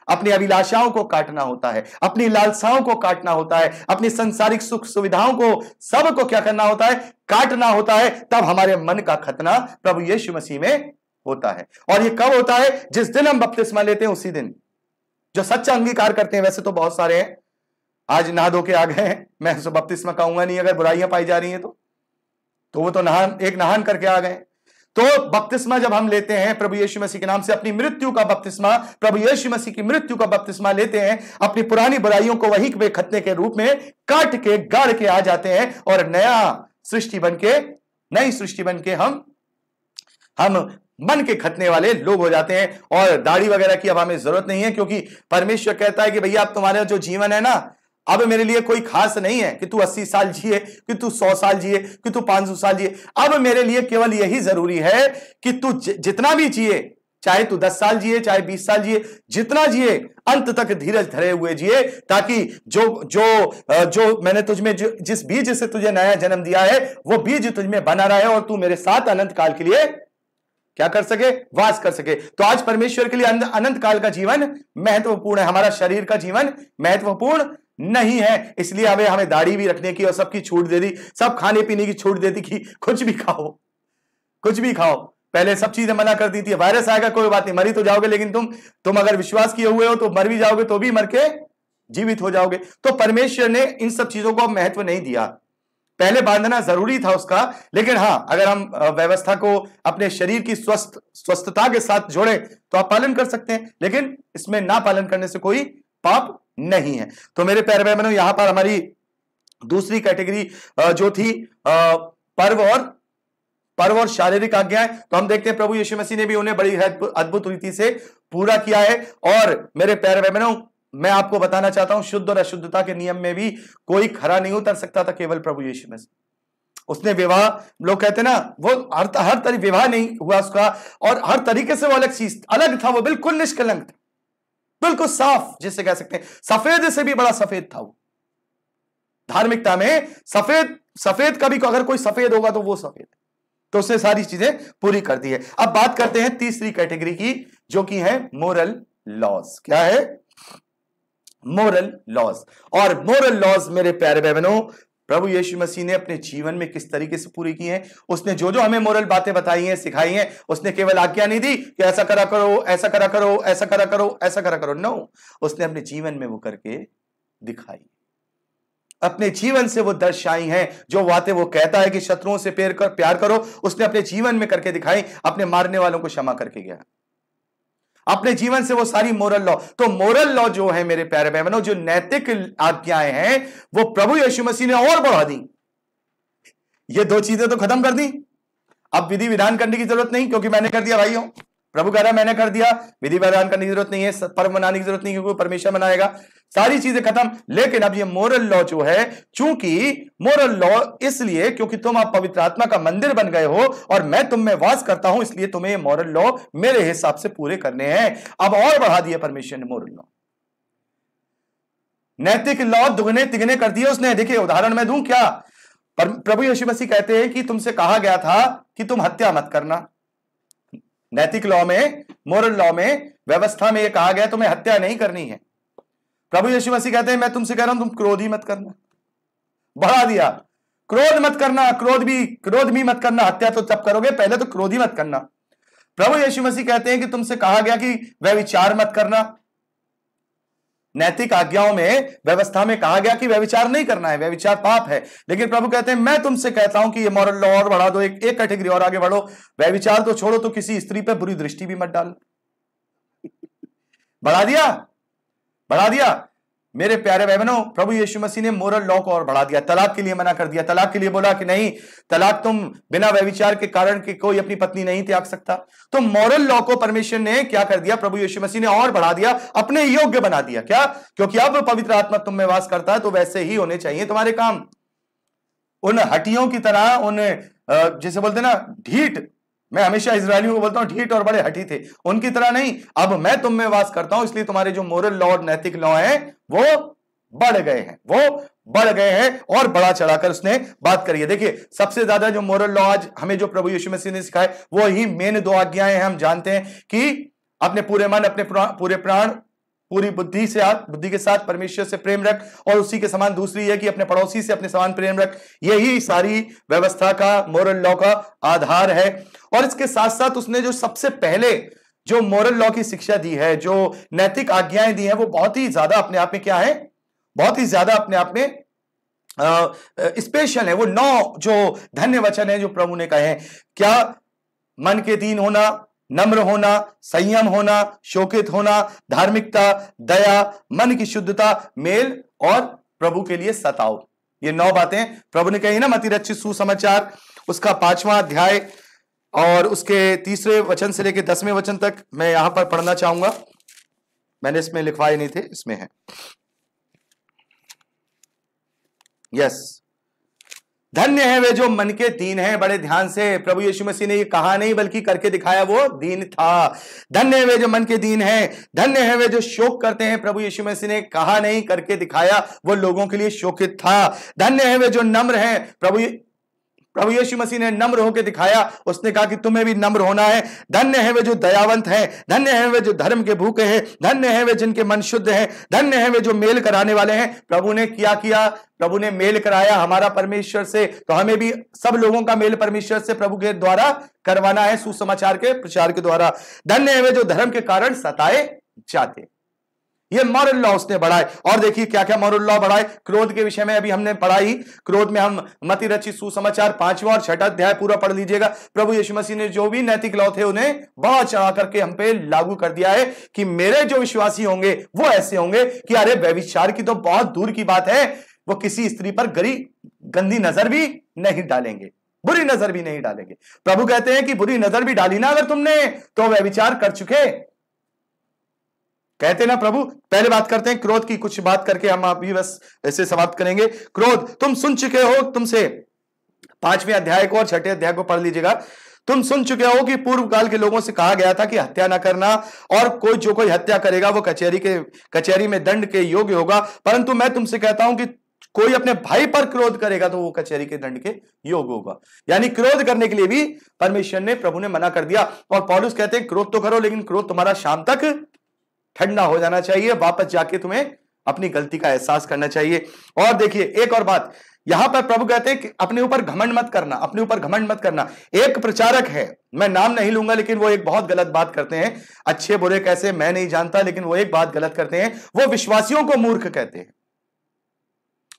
अपनी अभिलाषाओं को काटना होता है, अपनी लालसाओं को काटना होता है, अपनी संसारिक सुख सुविधाओं को, सबको क्या करना होता है? काटना होता है। तब हमारे मन का खतना प्रभु यीशु मसीह में होता है। और ये कब होता है? जिस दिन हम बपतिस्मा लेते हैं उसी दिन। जो सच्चा अंगीकार करते हैं, वैसे तो बहुत सारे हैं, आज नहा धो के आ गए हैं, मैं तो बपतिस्मा कहूंगा नहीं, अगर बुराइयां पाई जा रही हैं तो वो तो नहान करके आ गए। तो बपतिस्मा जब हम लेते हैं प्रभु यीशु मसीह के नाम से, अपनी मृत्यु का बपतिस्मा, प्रभु यीशु मसीह की मृत्यु का बपतिस्मा लेते हैं, अपनी पुरानी बुराइयों को वही वे खतने के रूप में काट के गाड़ के आ जाते हैं और नई सृष्टि बन के हम मन के खतने वाले लोग हो जाते हैं। और दाढ़ी वगैरह की अब हमें जरूरत नहीं है, क्योंकि परमेश्वर कहता है कि भैया अब तुम्हारा जो जीवन है ना, अब मेरे लिए कोई खास नहीं है कि तू 80 साल जिए, कि तू 100 साल जिए, कि तू 500 साल जिए। अब मेरे लिए केवल यही जरूरी है कि तू जितना भी जिए, चाहे तू 10 साल जिए, चाहे 20 साल जिए, जितना जिए अंत तक धीरज धरे हुए जिए, ताकि जो मैंने तुझमें जिस बीज से तुझे नया जन्म दिया है, वो बीज तुझमें बना रहे और तू मेरे साथ अनंत काल के लिए क्या कर सके? वास कर सके। तो आज परमेश्वर के लिए अनंत काल का जीवन महत्वपूर्ण है, हमारा शरीर का जीवन महत्वपूर्ण नहीं है। इसलिए हमें दाढ़ी भी रखने की और सबकी छूट दे दी, सब खाने पीने की छूट दे दी कि कुछ भी खाओ, कुछ भी खाओ। पहले सब चीजें मना कर दी थी, वायरस आएगा कोई बात नहीं, मरी तो जाओगे, लेकिन तुम अगर विश्वास किए हुए हो तो मर भी जाओगे, तो भी मर के जीवित हो जाओगे। तो परमेश्वर ने इन सब चीजों को महत्व नहीं दिया। पहले बांधना जरूरी था उसका, लेकिन हां, अगर हम व्यवस्था को अपने शरीर की स्वस्थता के साथ जोड़े तो आप पालन कर सकते हैं, लेकिन इसमें ना पालन करने से कोई पाप नहीं है। तो मेरे प्यारे भाई बहनों, यहां पर हमारी दूसरी कैटेगरी जो थी पर्व और शारीरिक आज्ञाएं, तो हम देखते हैं प्रभु यीशु मसीह ने भी उन्हें बड़ी अद्भुत रीति से पूरा किया है। और मेरे प्यारे भाई बहनों, मैं आपको बताना चाहता हूं, शुद्ध और अशुद्धता के नियम में भी कोई खरा नहीं उतर सकता था, केवल प्रभु यीशु मसीह। उसने विवाह, लोग कहते हैं ना, वो हर तरह विवाह नहीं हुआ उसका, और हर तरीके से वो अलग था, वो बिल्कुल निष्कलंक था, बिल्कुल साफ, जिसे कह सकते हैं सफेद से भी बड़ा सफेद था वो। धार्मिकता में सफेद का भी अगर कोई सफेद होगा तो वो सफेद, तो उसने सारी चीजें पूरी कर दी है। अब बात करते हैं तीसरी कैटेगरी की, जो कि है मोरल लॉज। क्या है? Moral laws. और मोरल लॉज मेरे प्यारे बहनों, प्रभु यीशु मसीह ने अपने जीवन में किस तरीके से पूरी की है। उसने जो हमें मोरल बातें बताई हैं, सिखाई हैं, उसने केवल आज्ञा नहीं दी कि ऐसा करा करो, ऐसा करा करो, ऐसा करा करो, ऐसा करा करो। नो, उसने अपने जीवन में वो करके दिखाई, अपने जीवन से वो दर्शाई हैं। जो बातें वो कहता है कि शत्रुओं से प्यार करो, उसने अपने जीवन में करके दिखाई। अपने मारने वालों को क्षमा करके गया, अपने जीवन से वो सारी मोरल लॉ। तो मोरल लॉ जो है मेरे प्यारे बहनों, जो नैतिक आज्ञाएं हैं, वो प्रभु यीशु मसीह ने और बढ़ा दी। ये दो चीजें तो खत्म कर दी, अब विधि विधान करने की जरूरत नहीं, क्योंकि मैंने कर दिया भाइयों। प्रभु कह रहा है मैंने कर दिया, विधि विधान करने की जरूरत नहीं है, पर्व मनाने की जरूरत नहीं, क्योंकि परमेश्वर मनाएगा, सारी चीजें खत्म। लेकिन अब ये मोरल लॉ जो है, चूंकि मोरल लॉ इसलिए क्योंकि तुम आप पवित्र आत्मा का मंदिर बन गए हो और मैं तुम में वास करता हूं, इसलिए तुम्हें मोरल लॉ मेरे हिसाब से पूरे करने हैं। अब और बढ़ा दिया परमेश्वर ने मोरल लॉ, नैतिक लॉ दुगने तिगने कर दिए उसने। देखिए उदाहरण मैं दूं क्या? प्रभु यीशु मसीह कहते हैं कि तुमसे कहा गया था कि तुम हत्या मत करना। नैतिक लॉ में, मोरल लॉ में, व्यवस्था में यह कहा गया तुम्हें हत्या नहीं करनी है। प्रभु यीशु मसीह कहते हैं मैं तुमसे कह रहा हूं तुम क्रोधी मत करना। बढ़ा दिया। क्रोध मत करना, क्रोध भी मत करना, हत्या तो तब करोगे, पहले तो क्रोध ही मत करना। प्रभु यीशु मसीह कहते हैं कि तुमसे कहा गया कि व्यभिचार मत करना। नैतिक आज्ञाओं में, व्यवस्था में कहा गया कि व्यभिचार नहीं करना है, व्यभिचार पाप है। लेकिन प्रभु कहते हैं मैं तुमसे कहता हूं कि ये मॉरल लॉ और बढ़ा दो, एक कैटेगरी और आगे बढ़ो, व्यभिचार तो छोड़ो, तो किसी स्त्री पर बुरी दृष्टि भी मत डालो। बढ़ा दिया, बढ़ा दिया। मेरे प्यारे बहनों, प्रभु यीशु मसीह ने मोरल लॉ को और बढ़ा दिया। तलाक के लिए मना कर दिया। तलाक के लिए बोला कि नहीं, तलाक तुम बिना व्यभिचार के कारण कि कोई अपनी पत्नी नहीं त्याग सकता। तो मोरल लॉ को परमेश्वर ने क्या कर दिया, प्रभु यीशु मसीह ने और बढ़ा दिया, अपने योग्य बना दिया। क्या? क्योंकि अब पवित्र आत्मा तुम में वास करता है, तो वैसे ही होने चाहिए तुम्हारे काम। उन हड्डियों की तरह, उन जैसे बोलते ना ढीठ, मैं हमेशा इजरायलियों को बोलता हूं ढीठ और बड़े हठी थे, उनकी तरह नहीं, अब मैं तुम में वास करता हूं, इसलिए तुम्हारे जो मोरल लॉ और नैतिक लॉ हैं वो बढ़ गए हैं, वो बढ़ गए हैं। और बड़ा चढ़ाकर उसने बात करी है। देखिए, सबसे ज्यादा जो मोरल लॉ आज हमें जो प्रभु यीशु मसीह ने सिखाए, वो ही मेन 2 आज्ञाएं हैं। हम जानते हैं कि अपने पूरे मन, अपने पूरे प्राण, पूरी बुद्धि के साथ परमेश्वर से प्रेम रख, और उसी के समान दूसरी है कि अपने पड़ोसी से अपने समान प्रेम रख। यही सारी व्यवस्था का, मोरल लॉ का आधार है। और इसके साथ साथ उसने जो सबसे पहले जो मोरल लॉ की शिक्षा दी है, जो नैतिक आज्ञाएं दी हैं, वो बहुत ही ज्यादा अपने आप में क्या है, बहुत ही ज्यादा अपने आप में स्पेशल है। वो 9 जो धन्य वचन है जो प्रभु ने कहे हैं, क्या? मन के दीन होना, नम्र होना, संयम होना, शोकित होना, धार्मिकता, दया, मन की शुद्धता, मेल और प्रभु के लिए सताओ। ये 9 बातें प्रभु ने कही ना, मत्ती रचित सुसमाचार उसका 5वां अध्याय और उसके 3 वचन से लेकर 10वें वचन तक मैं यहां पर पढ़ना चाहूंगा। मैंने इसमें लिखवाए नहीं थे, इसमें है। यस, धन्य है वे जो मन के दीन हैं। बड़े ध्यान से प्रभु यीशु मसीह ने ये कहा नहीं, बल्कि करके दिखाया, वो दीन था। धन्य है वे जो मन के दीन हैं। धन्य है वे जो शोक करते हैं। प्रभु यीशु मसीह ने कहा नहीं, करके दिखाया, वो लोगों के लिए शोकित था। धन्य है वे जो नम्र हैं। प्रभु यीशु मसीह ने नम्र होकर दिखाया, उसने कहा कि तुम्हें भी नम्र होना है। धन्य है वे जो दयावंत हैं। धन्य है वे जो धर्म के भूखे हैं। धन्य है वे जिनके मन शुद्ध हैं। धन्य है वे जो मेल कराने वाले हैं। प्रभु ने क्या किया? प्रभु ने मेल कराया हमारा परमेश्वर से, तो हमें भी सब लोगों का मेल परमेश्वर से प्रभु के द्वारा करवाना है, सुसमाचार के प्रचार के द्वारा। धन्य है वे जो धर्म के कारण सताए जाते। ये मॉरल लॉ उसने बढ़ाए। और देखिए क्या क्या मॉरल लॉ बढ़ाए। क्रोध के विषय में अभी हमने पढ़ाई। क्रोध में हम मत्ती रचित सुसमाचार 5वां और 6वां अध्याय पूरा पढ़ लीजिएगा। प्रभु यीशु मसीह ने जो भी नैतिक लॉ थे उन्हें बहुत चढ़ा करके हम पे लागू कर दिया है कि मेरे जो विश्वासी होंगे वो ऐसे होंगे कि अरे व्यभिचार की तो बहुत दूर की बात है, वो किसी स्त्री पर गंदी नजर भी नहीं डालेंगे, बुरी नजर भी नहीं डालेंगे। प्रभु कहते हैं कि बुरी नजर भी डाली ना अगर तुमने, तो व्यभिचार कर चुके। कहते ना प्रभु। पहले बात करते हैं क्रोध की, कुछ बात करके हम अभी बस ऐसे समाप्त करेंगे। क्रोध, तुम सुन चुके हो, तुमसे 5वें अध्याय को और 6ठे अध्याय को पढ़ लीजिएगा। तुम सुन चुके हो कि पूर्व काल के लोगों से कहा गया था कि हत्या ना करना, और जो कोई हत्या करेगा वो कचहरी में दंड के योग्य होगा। परंतु मैं तुमसे कहता हूं कि कोई अपने भाई पर क्रोध करेगा तो वो कचहरी के दंड के योग्य होगा। यानी क्रोध करने के लिए भी परमेश्वर ने, प्रभु ने मना कर दिया। और पौलुस कहते हैं क्रोध तो करो, लेकिन क्रोध तुम्हारा शाम तक ठंडा हो जाना चाहिए। वापस जाके तुम्हें अपनी गलती का एहसास करना चाहिए। और देखिए एक और बात, यहां पर प्रभु कहते हैं कि अपने ऊपर घमंड मत करना, अपने ऊपर घमंड मत करना। एक प्रचारक है, मैं नाम नहीं लूंगा, लेकिन वो एक बहुत गलत बात करते हैं। अच्छे बुरे कैसे मैं नहीं जानता, लेकिन वो एक बात गलत करते हैं। वो विश्वासियों को मूर्ख कहते हैं,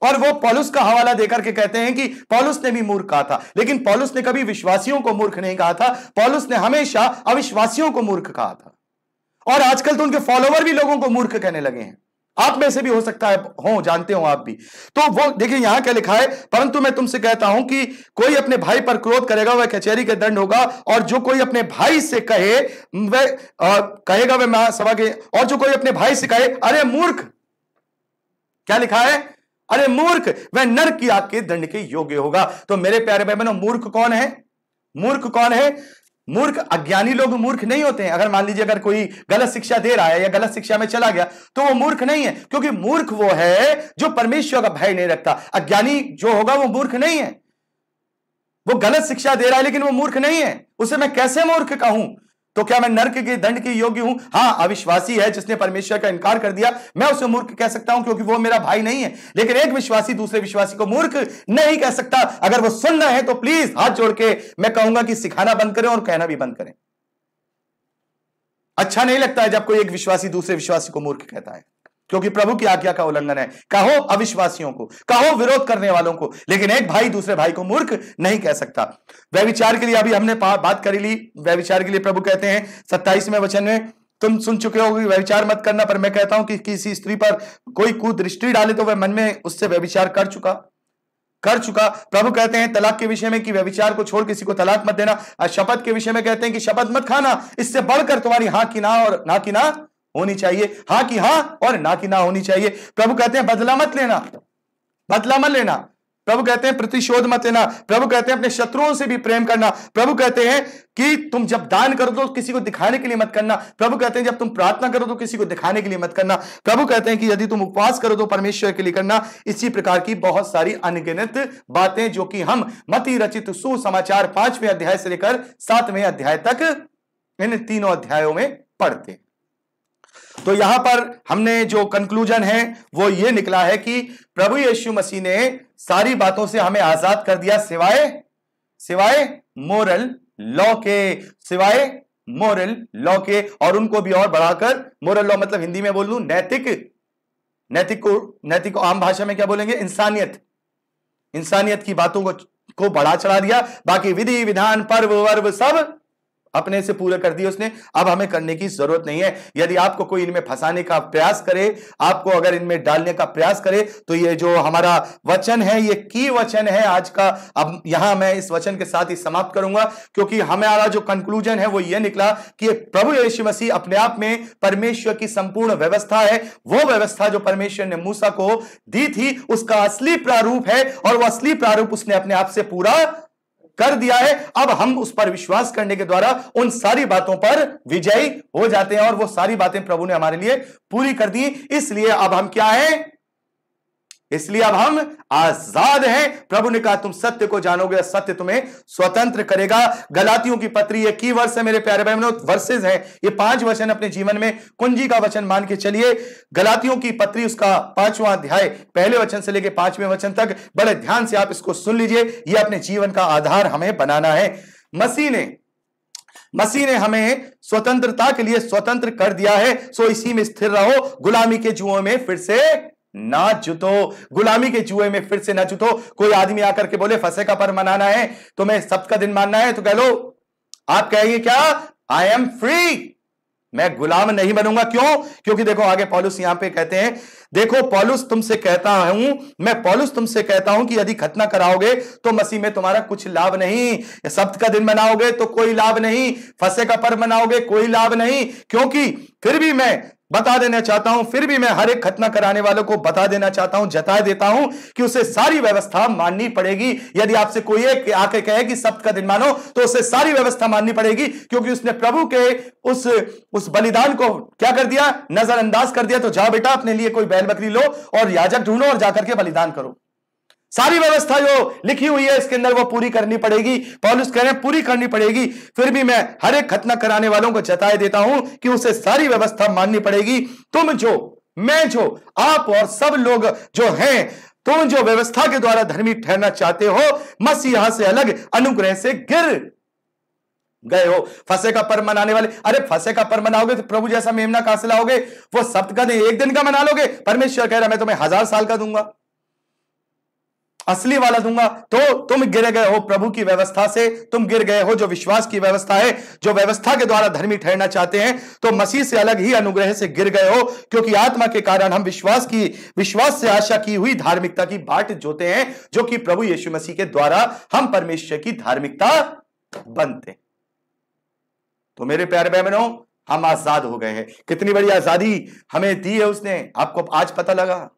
और वो पौलुस का हवाला देकर के कहते हैं कि पौलुस ने भी मूर्ख कहा था। लेकिन पौलुस ने कभी विश्वासियों को मूर्ख नहीं कहा था, पौलुस ने हमेशा अविश्वासियों को मूर्ख कहा था। और आजकल तो उनके फॉलोवर भी लोगों को मूर्ख कहने लगे हैं। आप में से भी हो सकता है हो, जानते हो आप भी। तो वो देखिए यहां क्या लिखा है, परंतु मैं तुमसे कहता हूं कि कोई अपने भाई पर क्रोध करेगा वह कचहरी के दंड होगा, और जो कोई अपने भाई से कहे वह कहेगा वह महासभा के, और जो कोई अपने भाई से कहे अरे मूर्ख, क्या लिखा है? अरे मूर्ख, वह नरक की आग के दंड के योग्य होगा। तो मेरे प्यारे भाई बहनों, मूर्ख कौन है? मूर्ख कौन है? मूर्ख, अज्ञानी लोग मूर्ख नहीं होते हैं। अगर मान लीजिए अगर कोई गलत शिक्षा दे रहा है या गलत शिक्षा में चला गया तो वो मूर्ख नहीं है, क्योंकि मूर्ख वो है जो परमेश्वर का भय नहीं रखता। अज्ञानी जो होगा वो मूर्ख नहीं है। वो गलत शिक्षा दे रहा है लेकिन वो मूर्ख नहीं है, उसे मैं कैसे मूर्ख कहूं? तो क्या मैं नरक के दंड के योग्य हूं? हाँ, अविश्वासी है जिसने परमेश्वर का इनकार कर दिया, मैं उसे मूर्ख कह सकता हूं क्योंकि वो मेरा भाई नहीं है। लेकिन एक विश्वासी दूसरे विश्वासी को मूर्ख नहीं कह सकता। अगर वो सुनना है तो प्लीज हाथ जोड़ के मैं कहूंगा कि सिखाना बंद करें और कहना भी बंद करें। अच्छा नहीं लगता है जब कोई एक विश्वासी दूसरे विश्वासी को मूर्ख कहता है, क्योंकि प्रभु की आज्ञा का उल्लंघन है। कहो अविश्वासियों को, कहो विरोध करने वालों को, लेकिन एक भाई दूसरे भाई को मूर्ख नहीं कह सकता। व्यभिचार के लिए अभी हमने बात करी ली। व्यभिचार के लिए प्रभु कहते हैं 27वें वचन में, तुम सुन चुके हो कि व्यभिचार मत करना, पर मैं कहता हूं कि किसी स्त्री पर कोई कुदृष्टि डाले तो वह मन में उससे व्यभिचार कर चुका। प्रभु कहते हैं तलाक के विषय में कि व्यभिचार को छोड़ किसी को तलाक मत देना। शपथ के विषय में कहते हैं कि शपथ मत खाना, इससे बढ़कर तुम्हारी हाँ की ना और ना की ना होनी चाहिए, हाँ की हाँ और ना की ना होनी चाहिए। प्रभु कहते हैं बदला मत लेना, बदला मत लेना। प्रभु कहते हैं प्रतिशोध मत लेना। प्रभु कहते हैं अपने शत्रुओं से भी प्रेम करना। प्रभु कहते हैं कि तुम जब दान करो तो किसी को दिखाने के लिए मत करना। प्रभु कहते हैं जब तुम प्रार्थना करो तो किसी को दिखाने के लिए मत करना। प्रभु कहते हैं कि यदि तुम उपवास करो तो परमेश्वर के लिए करना। इसी प्रकार की बहुत सारी अनगिनत बातें जो कि हम मत्ती रचित सुसमाचार 5वें अध्याय से लेकर 7वें अध्याय तक इन तीनों अध्यायों में पढ़ते हैं। तो यहां पर हमने जो कंक्लूजन है वो ये निकला है कि प्रभु यीशु मसीह ने सारी बातों से हमें आजाद कर दिया सिवाय मोरल लॉ के, सिवाय मोरल लॉ के। और उनको भी और बढ़ाकर, मोरल लॉ मतलब हिंदी में बोल लूं नैतिक को आम भाषा में क्या बोलेंगे, इंसानियत की बातों को बढ़ा चढ़ा दिया। बाकी विधि विधान पर्व वर्व सब अपने से पूरे कर दिए उसने, अब हमें करने की जरूरत नहीं है। यदि आपको कोई इनमें फंसाने का प्रयास करे, आपको अगर इनमें डालने का प्रयास करे, तो ये जो हमारा वचन है ये की वचन है आज का। अब यहां मैं इस वचन के साथ ही समाप्त करूंगा, क्योंकि हमारा जो कंक्लूजन है वो ये निकला कि प्रभु यीशु मसीह अपने आप में परमेश्वर की संपूर्ण व्यवस्था है। वो व्यवस्था जो परमेश्वर ने मूसा को दी थी उसका असली प्रारूप है, और वो असली प्रारूप उसने अपने आप से पूरा कर दिया है। अब हम उस पर विश्वास करने के द्वारा उन सारी बातों पर विजयी हो जाते हैं, और वो सारी बातें प्रभु ने हमारे लिए पूरी कर दी। इसलिए अब हम क्या हैं? इसलिए अब हम आजाद हैं। प्रभु ने कहा तुम सत्य को जानोगे, सत्य तुम्हें स्वतंत्र करेगा। गलातियों की पत्री ये की वर्ष है मेरे प्यारे बहनों, वर्सेस है ये 5 वचन अपने जीवन में कुंजी का वचन मान के चलिए। गलातियों की पत्री उसका 5वां अध्याय पहले वचन से लेकर 5वें वचन तक बड़े ध्यान से आप इसको सुन लीजिए। ये अपने जीवन का आधार हमें बनाना है। मसीह ने हमें स्वतंत्रता के लिए स्वतंत्र कर दिया है, सो इसी में स्थिर रहो। गुलामी के जुओं में फिर से ना जुतो, गुलामी के जुए में फिर से ना जुतो। कोई आदमी आकर के बोले फसह का पर्व मनाना है, तुम्हें सब्त का दिन मानना है, तो कह लो, आप कहेंगे क्या? आई एम फ्री, मैं गुलाम नहीं बनूंगा। क्यों? क्योंकि देखो आगे पौलुस यहां पे कहते हैं, देखो पौलुस तुमसे कहता हूं कि यदि खतना कराओगे तो मसीह में तुम्हारा कुछ लाभ नहीं। सब्त का दिन मनाओगे तो कोई लाभ नहीं, फसह का पर्व मनाओगे कोई लाभ नहीं। क्योंकि फिर भी मैं बता देना चाहता हूं, फिर भी मैं हर एक खतना कराने वालों को बता देना चाहता हूं, जता देता हूं कि उसे सारी व्यवस्था माननी पड़ेगी। यदि आपसे कोई एक आके कहे कि सब्त का दिन मानो, तो उसे सारी व्यवस्था माननी पड़ेगी, क्योंकि उसने प्रभु के उस बलिदान को क्या कर दिया? नजरअंदाज कर दिया। तो जाओ बेटा अपने लिए कोई बैल बकरी लो और याजक ढूंढो और जाकर के बलिदान करो। सारी व्यवस्था जो लिखी हुई है इसके अंदर वो पूरी करनी पड़ेगी। पौलुस कह रहे हैं पूरी करनी पड़ेगी। फिर भी मैं हर एक खतना कराने वालों को जताए देता हूं कि उसे सारी व्यवस्था माननी पड़ेगी। तुम जो, मैं जो, आप और सब लोग जो हैं, तुम जो व्यवस्था के द्वारा धर्मी ठहरना चाहते हो, मसीह से अलग अनुग्रह से गिर गए हो। फसह का पर्व मनाने वाले, अरे फसह का पर्व मनाओगे तो प्रभु जैसा मेमना कहां से लाओगे? वो सब्त का दिन एक दिन का मना लोगे? परमेश्वर कह रहा मैं तुम्हें 1000 साल का दूंगा, असली वाला दूंगा। तो तुम गिर गए हो प्रभु की व्यवस्था से, तुम गिर गए हो जो विश्वास की व्यवस्था है, जो व्यवस्था के द्वारा धर्मी ठहरना चाहते हैं, तो मसीह से अलग ही अनुग्रह से गिर गए हो। क्योंकि आत्मा के कारण हम विश्वास से आशा की हुई धार्मिकता की बाट जोते हैं, जो कि प्रभु यीशु मसीह के द्वारा हम परमेश्वर की धार्मिकता बनते। तो मेरे प्यारे बहनों, हम आजाद हो गए हैं। कितनी बड़ी आजादी हमें दी है उसने, आपको आज पता लगा?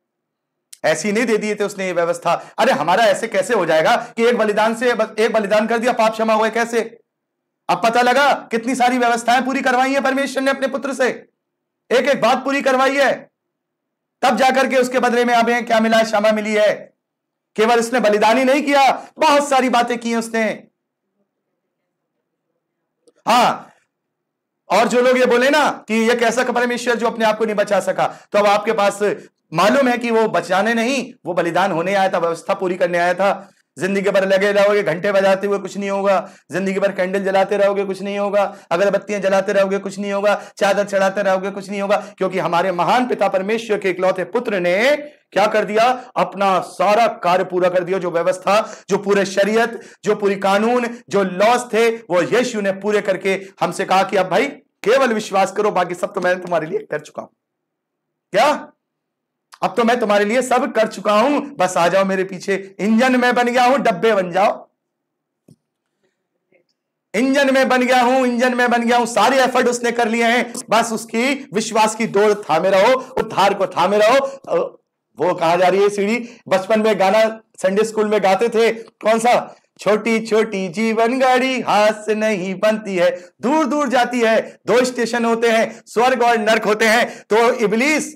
ऐसी नहीं दे दिए थे उसने ये व्यवस्था। अरे हमारा ऐसे कैसे हो जाएगा कि एक बलिदान कर दिया पाप क्षमा हुए? कैसे? अब पता लगा कितनी सारी व्यवस्थाएं पूरी करवाई है परमेश्वर ने अपने पुत्र से, एक एक बात पूरी करवाई है, तब जाकर के उसके बदले में हमें क्या मिला है? क्षमा मिली है। केवल उसने बलिदान ही नहीं किया, बहुत सारी बातें की उसने। हाँ, और जो लोग ये बोले ना कि ये कैसा परमेश्वर जो अपने आप को नहीं बचा सका, तो अब आपके पास मालूम है कि वो बचाने नहीं, वो बलिदान होने आया था, व्यवस्था पूरी करने आया था। जिंदगी भर लगे रहोगे, घंटे बजाते हुए कुछ नहीं होगा, जिंदगी भर कैंडल जलाते रहोगे कुछ नहीं होगा, अगरबत्तियां जलाते रहोगे कुछ नहीं होगा, चादर चढ़ाते रहोगे कुछ नहीं होगा, क्योंकि हमारे महान पिता परमेश्वर के इकलौते पुत्र ने क्या कर दिया, अपना सारा कार्य पूरा कर दिया। जो व्यवस्था, जो पूरे शरीयत, जो पूरी कानून, जो लॉस थे, वो यीशु ने पूरे करके हमसे कहा कि अब भाई केवल विश्वास करो, बाकी सब तो मैंने तुम्हारे लिए कर चुका हूं। क्या? अब तो मैं तुम्हारे लिए सब कर चुका हूं, बस आ जाओ मेरे पीछे। इंजन में बन गया हूं, डब्बे बन जाओ। इंजन में बन गया हूं, इंजन में बन गया हूं, सारे एफर्ट उसने कर लिए हैं, बस उसकी विश्वास की दौड़ थामे रहो, उद्धार को थामे रहो। वो कहा जा रही है सीढ़ी, बचपन में गाना संडे स्कूल में गाते थे, कौन सा? छोटी छोटी जीवन गाड़ी हाथ से नहीं बनती है, दूर दूर जाती है, 2 स्टेशन होते हैं, स्वर्ग और नरक होते हैं। तो इब्लीस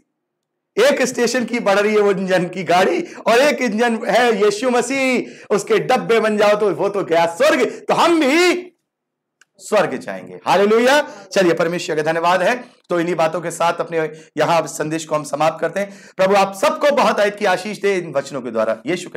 एक स्टेशन की बढ़ रही है वो इंजन की गाड़ी, और एक इंजन है यीशु मसीह, उसके डब्बे बन जाओ तो वो तो गया स्वर्ग, तो हम भी स्वर्ग जाएंगे। हालेलुया। चलिए, परमेश्वर का धन्यवाद है। तो इन्हीं बातों के साथ अपने यहां संदेश को हम समाप्त करते हैं। प्रभु आप सबको बहुत आयत की आशीष दे इन वचनों के द्वारा। यीशु